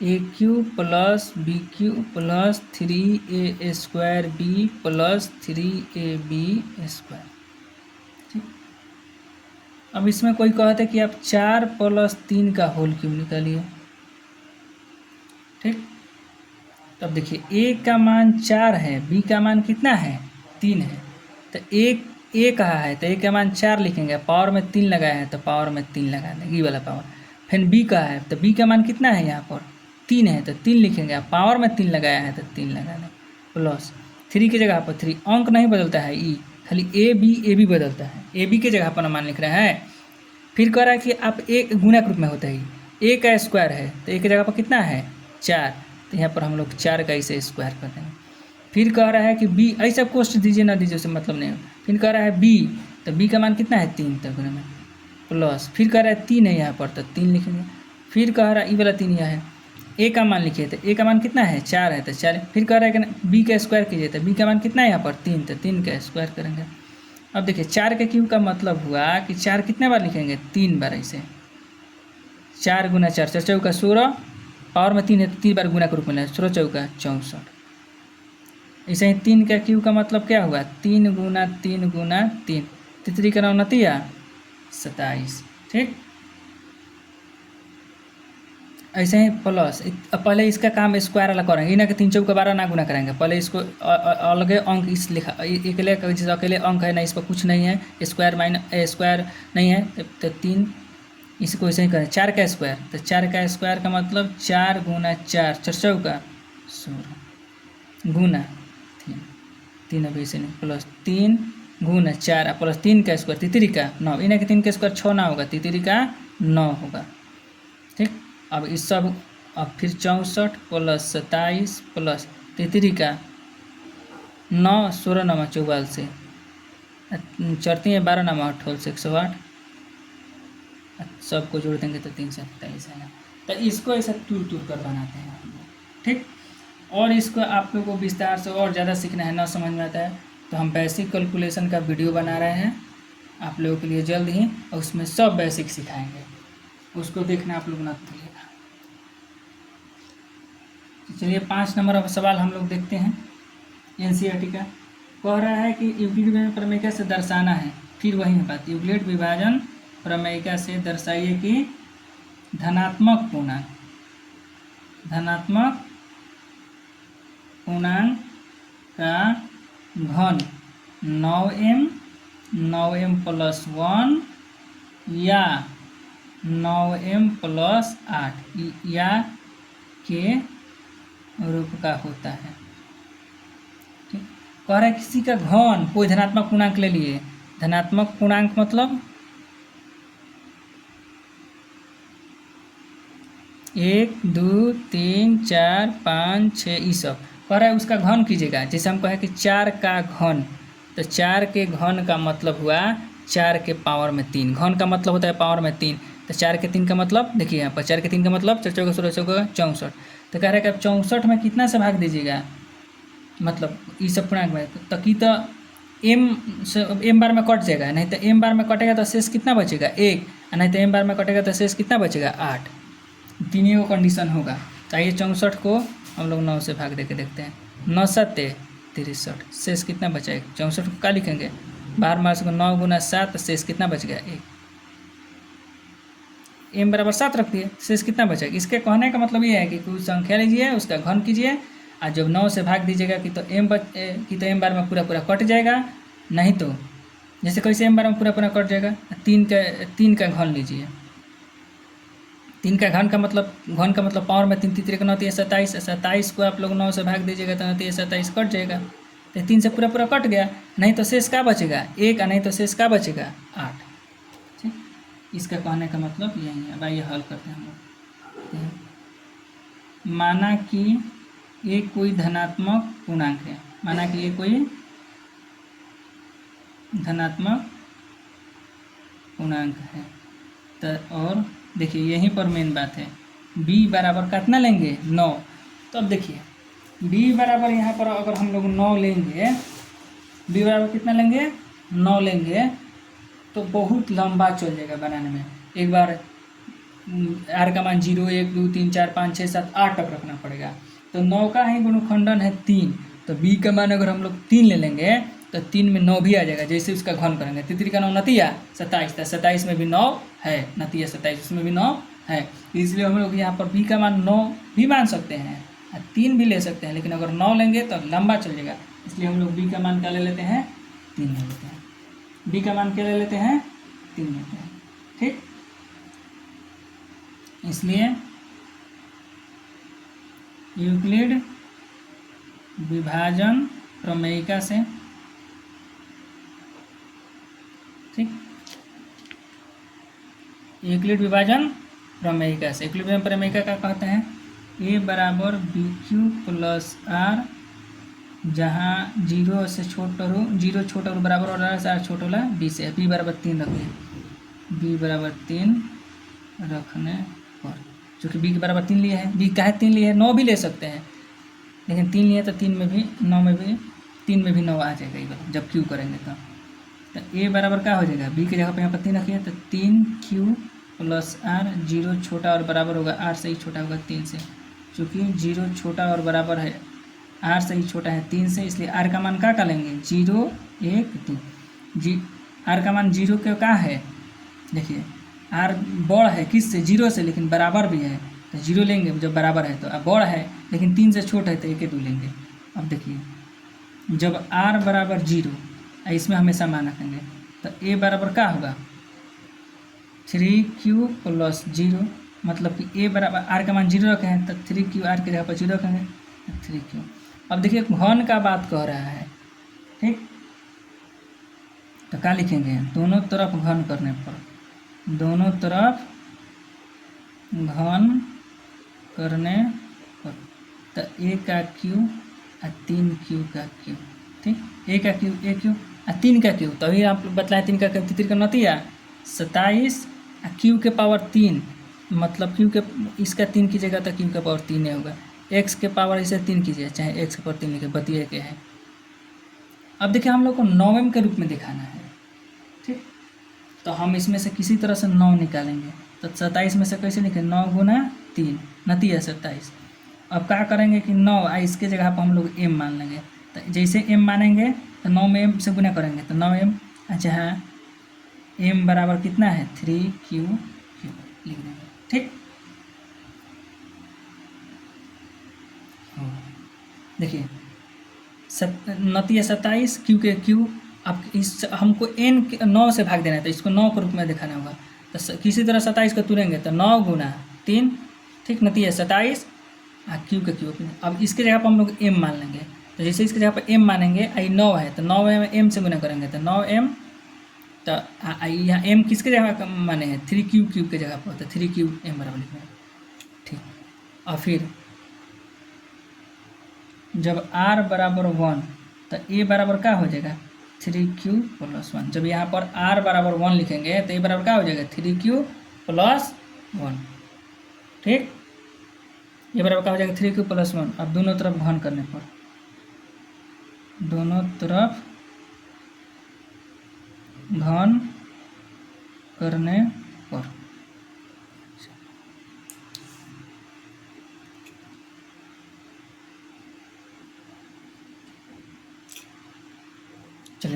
A cube plus b cube plus 3a square b plus 3ab square. ठीक, अब इसमें कोई कहते हैं कि आप 4 प्लस 3 का होल क्यूब निकालिए। ठीक, तब देखिए a का मान 4 है, b का मान कितना है? 3 है, तो a कहा है तो a का मान 4 लिखेंगे, पावर में 3 लगाया है तो पावर में 3 लगा देंगे, ये वाला पावर। फिर b कहा है तो b का मान कितना है? यहाँ पर 3 है तो 3 लिखेंगे, पावर में 3 लगाया है तो 3 लगा देंगे, प्लस 3 की जगह पर 3, अंक नहीं बदलता है, ई खाली a b बदलता है, a b की जगह पर मान लिख रहा है। फिर कह रहा है कि आप एक गुणा के रूप में होता है, a का स्क्वायर है तो a की जगह पर कितना है? 4, तो यहाँ पर हम लोग 4 का इसे स्क्वायर कर देंगे। फिर कह रहा है कि b, ऐसा कोष्ट दीजिए ना दीजिए उसे मतलब नहीं। फिर कह रहा है b, तो b का मान कितना है? 3, तक में प्लस, फिर कह रहा है 3 है यहाँ पर तो 3 लिखेंगे। फिर कह रहा है ये वाला 3 यहाँ है, a का मान लिखिए तो a का मान कितना है? 4 है तो 4। फिर कह रहा है कि b का स्क्वायर कीजिए तो b का मान कितना है यहाँ पर? 3, तो 3 का स्क्वायर करेंगे। अब देखिए 4 के क्यूब का मतलब हुआ कि 4 कितने बार लिखेंगे? 3 बार। ऐसे 4 गुना 4, 4 चौका 16, पावर में 3 है तो 3 बार गुना के रूप में 16 चौका 64। ऐसे ही 3 का क्यूब का मतलब क्या हुआ? 3 गुना 3 गुना 3, 3 का 9 27। ठीक, ऐसे ही प्लस, पहले इसका काम स्क्वायर वाला करेंगे, ना कि 3 चौका 12 ना गुना करेंगे, पहले इसको अलग अंक इस लिखा, अकेले जैसे अकेले अंक है ना, इस पर कुछ नहीं है, स्क्वायर नहीं है तो 3, इसको ऐसे ही करें। 4 का स्क्वायर, तो 4 का स्क्वायर का मतलब 4 गुना 4, 4 चौका 16 गुना 3 अभी इसे नहीं, प्लस 3 गुना 4 प्लस 3 का स्क्वायर, 3 का 9, इन्हें के 3 का स्क्वायर 6 ना होगा, 3 का 9 होगा। ठीक, अब इस सब, अब फिर 64 प्लस 27 प्लस 3 का 9, 16 9 44, 4 12 9 28 108, सबको जोड़ देंगे तो 327 आएगा। तो इसको ऐसा टूर कर बनाते हैं हम लोग। ठीक, और इसको आप लोगों को विस्तार से और ज़्यादा सीखना है, ना समझ में आता है तो हम बेसिक कैलकुलेशन का वीडियो बना रहे हैं आप लोगों के लिए जल्द ही, और उसमें सब बेसिक सिखाएंगे, उसको देखना आप लोग ना भूलिएगा। चलिए 5 नंबर अब सवाल हम लोग देखते हैं। एनसीईआरटी का कह रहा है कि यूक्लिड विभाजन प्रमेय से दर्शाना है, फिर वही बात, यूक्लिड विभाजन प्रमेय से दर्शाइए कि धनात्मक पूर्णांक का घन 9m प्लस 1 या 9m प्लस 8 या के रूप का होता है। ठीक, कह रहा है किसी का घन, कोई धनात्मक पूर्णांक ले लिए, धनात्मक पूर्णांक मतलब 1 2 3 4 5 6 ये सब कह रहा है, उसका घन कीजिएगा। जैसे हम कहें कि 4 का घन, तो 4 के घन का मतलब हुआ 4 के पावर में 3, घन का मतलब होता है पावर में 3, तो 4 के 3 का मतलब देखिए यहाँ पर 4 के 3 का मतलब 4 चौका 16 चौका 64, तो कह रहा है कि आप 64 में कितना से भाग दीजिएगा, मतलब ये सब पूर्णांक में, तो कि तो m बार में कट जाएगा, नहीं तो m बार में कटेगा तो शेष कितना बचेगा 1, नहीं तो m बार में कटेगा तो शेष कितना बचेगा 8, तीनों कंडीशन होगा। तो आइए 64 को हम लोग 9 से भाग दे के देखते हैं। 9 7 63। शेष कितना बचाएगा? 64 को क्या लिखेंगे? बाहर मार सको 9 गुना 7, शेष कितना बच गया? 1। m बराबर 7 रख दिए, शेष कितना बचेगा? इसके कहने का मतलब ये है कि कोई संख्या लीजिए, उसका घन कीजिए, और जब 9 से भाग दीजिएगा कि तो m बार में पूरा पूरा कट जाएगा, नहीं तो जैसे कैसे m बार में पूरा पूरा कट जाएगा? 3 का घन लीजिए। 3 का घन का मतलब पावर में 3 3 9 3 27। 27 को आप लोग 9 से भाग दीजिएगा तो 9 27 कट जाएगा, तो 3 से पूरा पूरा कट गया, नहीं तो शेष क्या बचेगा? 1, नहीं तो शेष क्या बचेगा? 8। ठीक, इसका कहने का मतलब यही है। अब आइए हल करते हैं हम लोग। माना कि ये कोई धनात्मक पूर्णांक है, माना कि ये कोई धनात्मक पूर्णांक है, तो और देखिए यहीं पर मेन बात है, b बराबर कितना लेंगे? 9। तो अब देखिए b बराबर यहाँ पर अगर हम लोग 9 लेंगे, b बराबर कितना लेंगे? 9 लेंगे, तो बहुत लंबा चल जाएगा बनाने में। एक बार r का मान 0 1 2 3 4 5 6 7 8 तक रखना पड़ेगा। तो 9 का ही गुणनखंडन है 3, तो b का मान अगर हम लोग 3 ले लेंगे तो 3 में 9 भी आ जाएगा, जैसे उसका घन करेंगे। 3 का 9 नतिया 27 था, 27 में भी 9 है, नतिया 27 उसमें भी 9 है, इसलिए हम लोग यहाँ पर b का मान 9 भी मान सकते हैं, 3 भी ले सकते हैं, लेकिन अगर 9 लेंगे तो लंबा चल जाएगा, इसलिए हम लोग b का मान क्या ले लेते हैं? 3 ले लेते हैं। b का मान क्या ले लेते हैं? 3 लेते हैं। ठीक, इसलिए यूक्लिड विभाजन प्रमेयिका से, ठीक, यूक्लिड विभाजन प्रमेयिका से, यूक्लिड विभाजन प्रमेयिका का कहते हैं a बराबर बी क्यू प्लस आर, जहाँ 0 से छोटा हो, 0 छोटा और बराबर और r छोटा वाला b से, b बराबर 3 रखिए, b बराबर 3 रखने पर, चूँकि b के बराबर 3 लिया है, b का है 3 लिया है, 9 भी ले सकते हैं, लेकिन 3 लिए तो 3 में भी 9 में भी 3 में भी 9 आ जाएगा एक बार जब क्यू करेंगे तो a बराबर क्या हो जाएगा? b की जगह पर यहाँ पर 3 रखिए, तो 3q प्लस r, 0 छोटा और बराबर होगा r से ही छोटा होगा 3 से, चूँकि 0 छोटा और बराबर है r से ही छोटा है 3 से, इसलिए r का मान क्या लेंगे? 0 1 3। r का मान 0 के क्या है? देखिए r बड़ है किससे? 0 से, लेकिन बराबर भी है, तो 0 लेंगे जब बराबर है, तो बड़ है लेकिन 3 से छोटा है तो 1 2 लेंगे। अब देखिए जब r बराबर 0, इसमें हमेशा मान रखेंगे, तो a बराबर क्या होगा? 3q प्लस 0, मतलब कि a बराबर r का मान 0 रखे हैं, तो 3q r की जगह पर 0 रखेंगे, 3q। अब देखिए घन का बात कह रहा है, ठीक, तो क्या लिखेंगे? दोनों तरफ घन करने पर, दोनों तरफ घन करने पर, तो a का q और 3q का q, ठीक, a का q a q और 3 का q, तभी आप बतलाएं 3 का q 3 का नतिया 27 और q के पावर 3, मतलब q के इसका 3 कीजिएगा तो q का पावर 3 ही होगा, x के पावर इसे 3 कीजिए, चाहे x के पावर 3 लिखे, बतिया के है। अब देखिए हम लोग को 9m के रूप में दिखाना है, ठीक, तो हम इसमें से किसी तरह से 9 निकालेंगे, तो 27 में से कैसे लिखें? 9 गुना 3 नतिया 27। अब क्या करेंगे कि 9 इसके जगह पर हम लोग m मान लेंगे, तो जैसे m मानेंगे तो 9 में m से गुना करेंगे, तो 9m, अच्छा है m बराबर कितना है? 3q लिख देंगे, ठीक। देखिए नतिया 27 q के q, अब इस हमको n 9 से भाग देना है, तो इसको 9 के रूप में दिखाना होगा, तो किसी तरह 27 को तुरेंगे तो 9 गुना 3, ठीक, नतिया 27 q का q। अब इसके जगह पर हम लोग m मान लेंगे, तो जैसे इसके जगह पर m मानेंगे, आई 9 है तो 9 में m से गुना करेंगे, तो 9m, तो यहाँ m किसके जगह का माने हैं? 3q क्यूब के जगह पर, तो 3q m बराबर लिखना है, ठीक। और फिर जब r बराबर 1, तो a बराबर क्या हो जाएगा? 3q plus 1। जब यहाँ पर r बराबर 1 लिखेंगे तो a बराबर क्या हो जाएगा? 3q प्लस 1, ठीक, ये बराबर क्या हो जाएगा? 3q plus 1। अब दोनों तरफ घन करने पर, दोनों तरफ घन करने पर,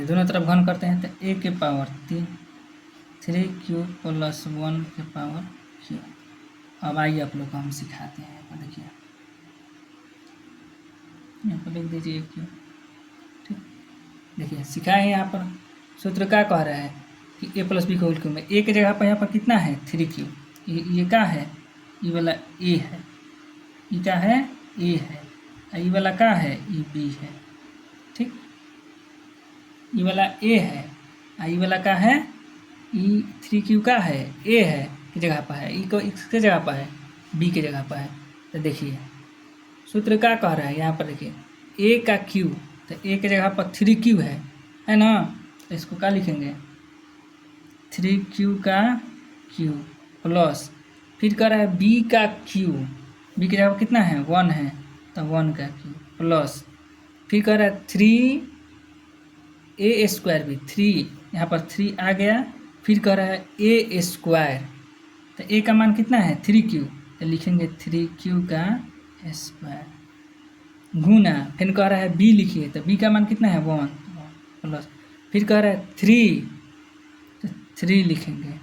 देखिए दोनों तरफ घन करते हैं तो ए के पावर 3 3 क्यू प्लस 1 के पावर क्यू। अब आइए आप लोग को हम सिखाते हैं। यहाँ पर देखिए, यहाँ पर लिख दीजिए क्यू। ठीक, देखिए सिखाए यहाँ पर सूत्र क्या कह रहा है कि ए प्लस बी को होल क्यू में ए की जगह पर यहाँ पर कितना है 3 क्यू। ये क्या है, ये वाला ए है, ये क्या है ए है, ये वाला क्या है ये बी है। ठीक, ये वाला ए है, ये वाला क्या है ई 3 क्यू का है ए है की जगह पर है, ई को इसके जगह पर है बी की जगह पर है। तो देखिए सूत्र क्या कह रहा है यहाँ पर, देखिए ए का क्यू, तो ए की जगह पर 3 क्यू है ना, तो इसको क्या लिखेंगे 3 क्यू का क्यू प्लस फिर कह रहा है बी का क्यू, बी की जगह पर कितना है 1 है, तो 1 का क्यू प्लस फिर कह रहा है 3 ए स्क्वायर भी 3, यहाँ पर 3 आ गया, फिर कह रहा है ए स्क्वायर, तो ए का मान कितना है 3 क्यू, तो लिखेंगे 3 क्यू का स्क्वायर गुना फिर कह रहा है बी लिखिए, तो बी का मान कितना है 1 प्लस फिर कह रहा है 3, तो 3 लिखेंगे,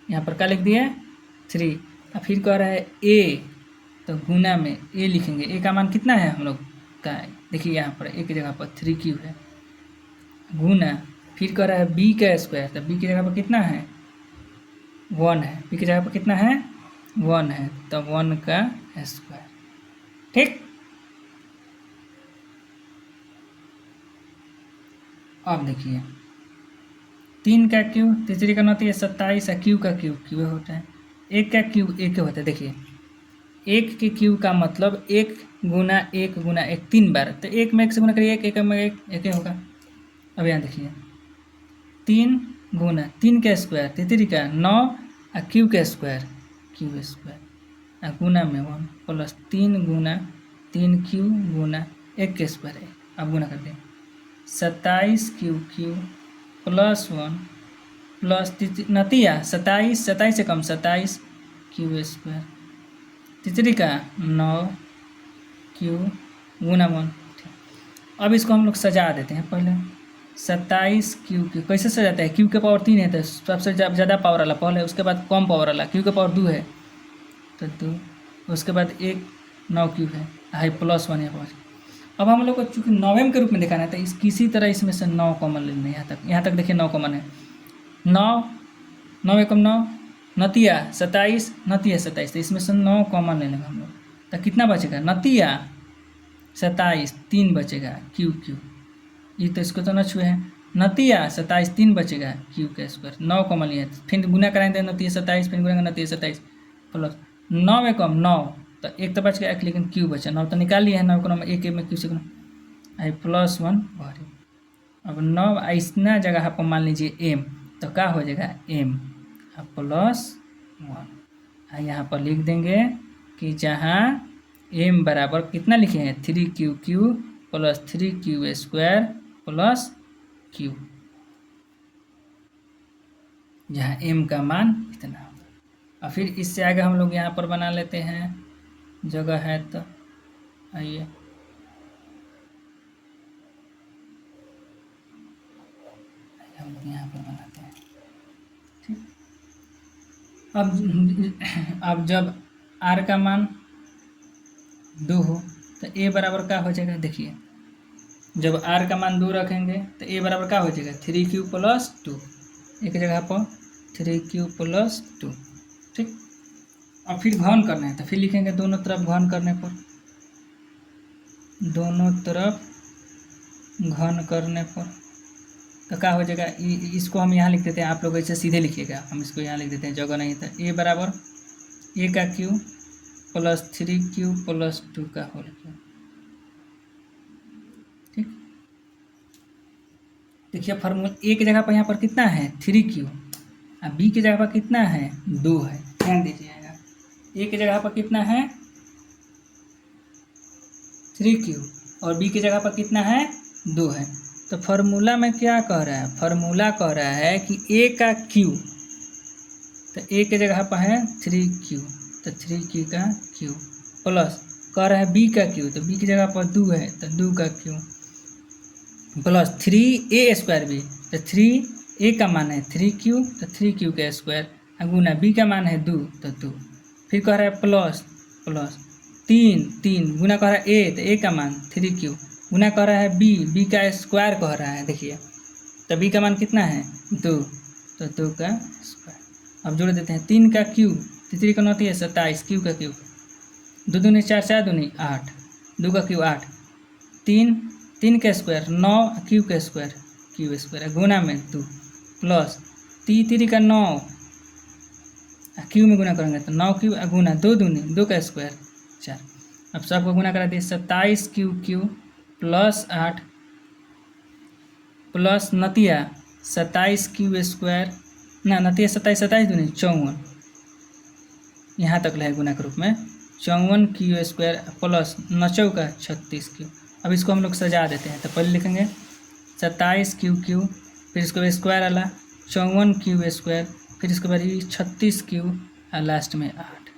यहाँ पर क्या लिख दिया 3, और फिर कह रहा है ए, तो गुना में ए लिखेंगे, ए का मान कितना है हम लोग का, देखिए यहाँ पर ए की जगह पर 3 क्यू है गुना फिर कह रहा है बी का स्क्वायर, तो बी की जगह पर कितना है 1 है, बी की जगह पर कितना है 1 है, तो 1 का स्क्वायर। ठीक, अब देखिए 3 का क्यू, तीसरी का होती है 27, क्यू का क्यू क्यू होता है, 1 का क्यू 1 होता है। देखिए 1 के क्यू का मतलब 1 गुना 1 गुना 1 3 बार, तो 1 में 1 से गुना करिए 1 में 1 होगा। अब यहाँ देखिए 3 गुना 3 का स्क्वायर, तीसरी का 9 क्यू का स्क्वायर क्यू स्क्वायर गुना में 1 प्लस 3 गुना 3 क्यू गुना 1 के स्क्वायर है। अब गुना करते हैं 27 क्यू क्यू प्लस 1 प्लस नतिया 27 से कम 27 क्यू स्क्वायर, तीसरी का 9 क्यू गुना 1। अब इसको हम लोग सजा देते हैं। पहले 27 क्यू क्यू कैसे सजाते हैं, क्यू के पावर 3 है तो सबसे ज़्यादा पावर वाला पहले, उसके बाद कम पावर वाला, क्यू के पावर 2 है तो 2, उसके बाद 1 9 क्यू है हाई प्लस 1 है 5। अब हम लोग को चूँकि 9वें के रूप में दिखाना है तो किसी तरह इसमें से 9 कॉमन लेना है। यहाँ तक देखिए 9 कॉमन है, 9 एकम 9 नतिया 27 नतिया 27, तो इसमें से 9 कॉमन ले लेंगे हम लोग, तो कितना बचेगा नतिया 27 3 बचेगा क्यू क्यू, ये तो इसको तो न छुए हैं, नतिया 27 3 बचेगा क्यू का स्क्वायर, 9 कॉमन लिया है, फिर गुना कराएंगे नतिया 27 फिर गुना नतिया 27 प्लस 9 में कम 9, तो 1 तो बच गया, लेकिन क्यू बचा 9 तो निकाल लिया है, 9 को 9 1 में क्यू से गुना आई प्लस 1 भरी। अब 9 इतना जगह पर मान लीजिए एम, तो क्या हो जाएगा एम प्लस 1, यहाँ पर लिख देंगे कि जहाँ एम बराबर कितना लिखे हैं 3 Q Q plus 3 Q square plus Q, जहाँ एम का मान इतना होगा। और फिर इससे आगे हम लोग यहाँ पर बना लेते हैं, जगह है तो आइए हम लोग यहाँ पर बनाते हैं। ठीक, अब जब आर का मान 2 हो तो ए बराबर क्या हो जाएगा, देखिए जब आर का मान 2 रखेंगे तो ए बराबर क्या हो जाएगा 3 क्यू प्लस 2, एक जगह पर 3 क्यू प्लस 2। ठीक, और फिर घन करना है तो फिर लिखेंगे दोनों तरफ घन करने पर, दोनों तरफ घन करने पर तो क्या हो जाएगा, इसको हम यहाँ लिख देते हैं, आप लोग ऐसे सीधे लिखिएगा, हम इसको यहाँ लिख देते हैं, जगह नहीं था। ए बराबर ए का क्यू प्लस 3 क्यू प्लस 2 का होल क्यू। ठीक, देखिए फार्मूला ए की जगह पर यहाँ पर कितना है 3 क्यू, और बी की जगह पर कितना है 2 है, ध्यान दीजिएगा। ए की जगह पर कितना है 3 क्यू और बी की जगह पर कितना है 2 है, तो फार्मूला में क्या कह रहा है, फार्मूला कह रहा है कि ए का क्यू, तो ए की जगह पर है 3 क्यू, तो 3 क्यू का क्यू प्लस कह रहा है बी का क्यू, तो बी की जगह पर 2 है तो 2 का क्यू प्लस 3 ए स्क्वायर बी, तो 3 ए का मान है 3q, तो 3q का स्क्वायर, गुना बी का मान है 2, तो 2, फिर कह रहा है प्लस प्लस 3 गुना कह रहा है ए, तो ए का मान 3q, गुना कह रहा है बी का स्क्वायर कह रहा है, देखिए तो बी का मान कितना है 2, तो 2 का स्क्वायर। अब जोड़ देते हैं 3 का क्यूब, 3 का 9 है 27, क्यू का क्यूब, 2 दूनी 4, 4 दूनी 8, 2 का क्यूब 8, 3 का स्क्वायर 9, क्यू का स्क्वायर क्यू स्क्वायर, गुना में 2 प्लस 3 का 9, क्यू में गुना करेंगे तो 9 क्यू, गुना 2 दूनी 2 का स्क्वायर 4। अब सबको गुना करा दिए 27 क्यू प्लस 8 प्लस नतिया 27 क्यू स्क्वायर, ना नतिया 27 दूनी 54, यहाँ तक है गुना के रूप में 54 क्यू स्क्वायर प्लस 9 का 36 क्यू। अब इसको हम लोग सजा देते हैं, तो पहले लिखेंगे 27 क्यू, फिर इसको स्क्वायर वाला 54 क्यू स्क्वायर, फिर इसके बाद 36 क्यू और लास्ट में 8।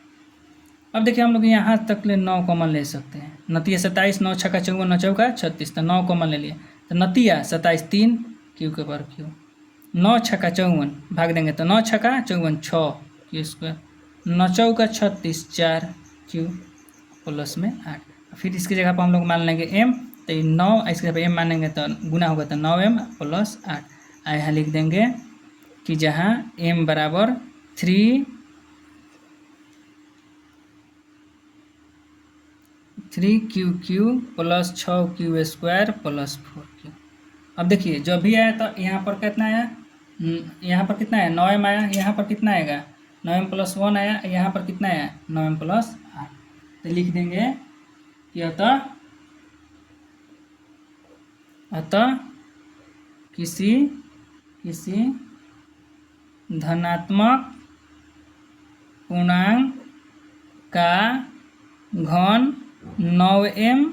अब देखिए हम लोग यहाँ तक ले 9 कॉमन ले सकते हैं, नतिया 27, 9 छक्का 54, 9 चौका 36, तो 9 कॉमन ले लिए, तो नतिया 27 3 क्यू के पर क्यू, 9 छक्का 54 भाग देंगे तो 9 छक्का 54 6 क्यू स्क्वायर, 9 चौका 36 4 क्यू प्लस में 8। फिर इसकी जगह पर हम लोग मान लेंगे m, तो 9 इसके जगह पर m मानेंगे तो गुना होगा तो 9m प्लस 8। यहाँ लिख देंगे कि जहाँ m बराबर 3q plus 6q square plus 4q। अब देखिए जब भी आया तो यहाँ पर कितना आया, यहाँ पर कितना है 9m आया, यहाँ पर कितना आएगा 9m प्लस 1 आया, यहाँ पर कितना आया 9m प्लस 8। तो लिख देंगे कि अतः किसी धनात्मक पूर्णांक का घन 9m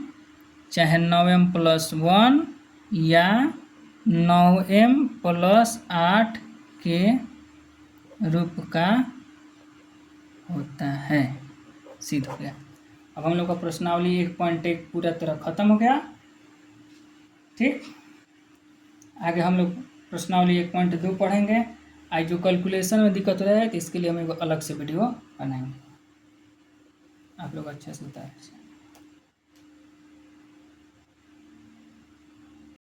चाहे 9m प्लस 1 या 9m प्लस 8 के रूप का होता है। सिद्ध हो गया। अब हम लोग का प्रश्नावली 1.1 पूरा तरह खत्म हो गया। ठीक, आगे हम लोग प्रश्नावली 1.2 पढ़ेंगे। आज जो कैलकुलेशन में दिक्कत हो रहा है तो इसके लिए हम एक अलग से वीडियो बनाएंगे। आप लोग अच्छे से उतारें।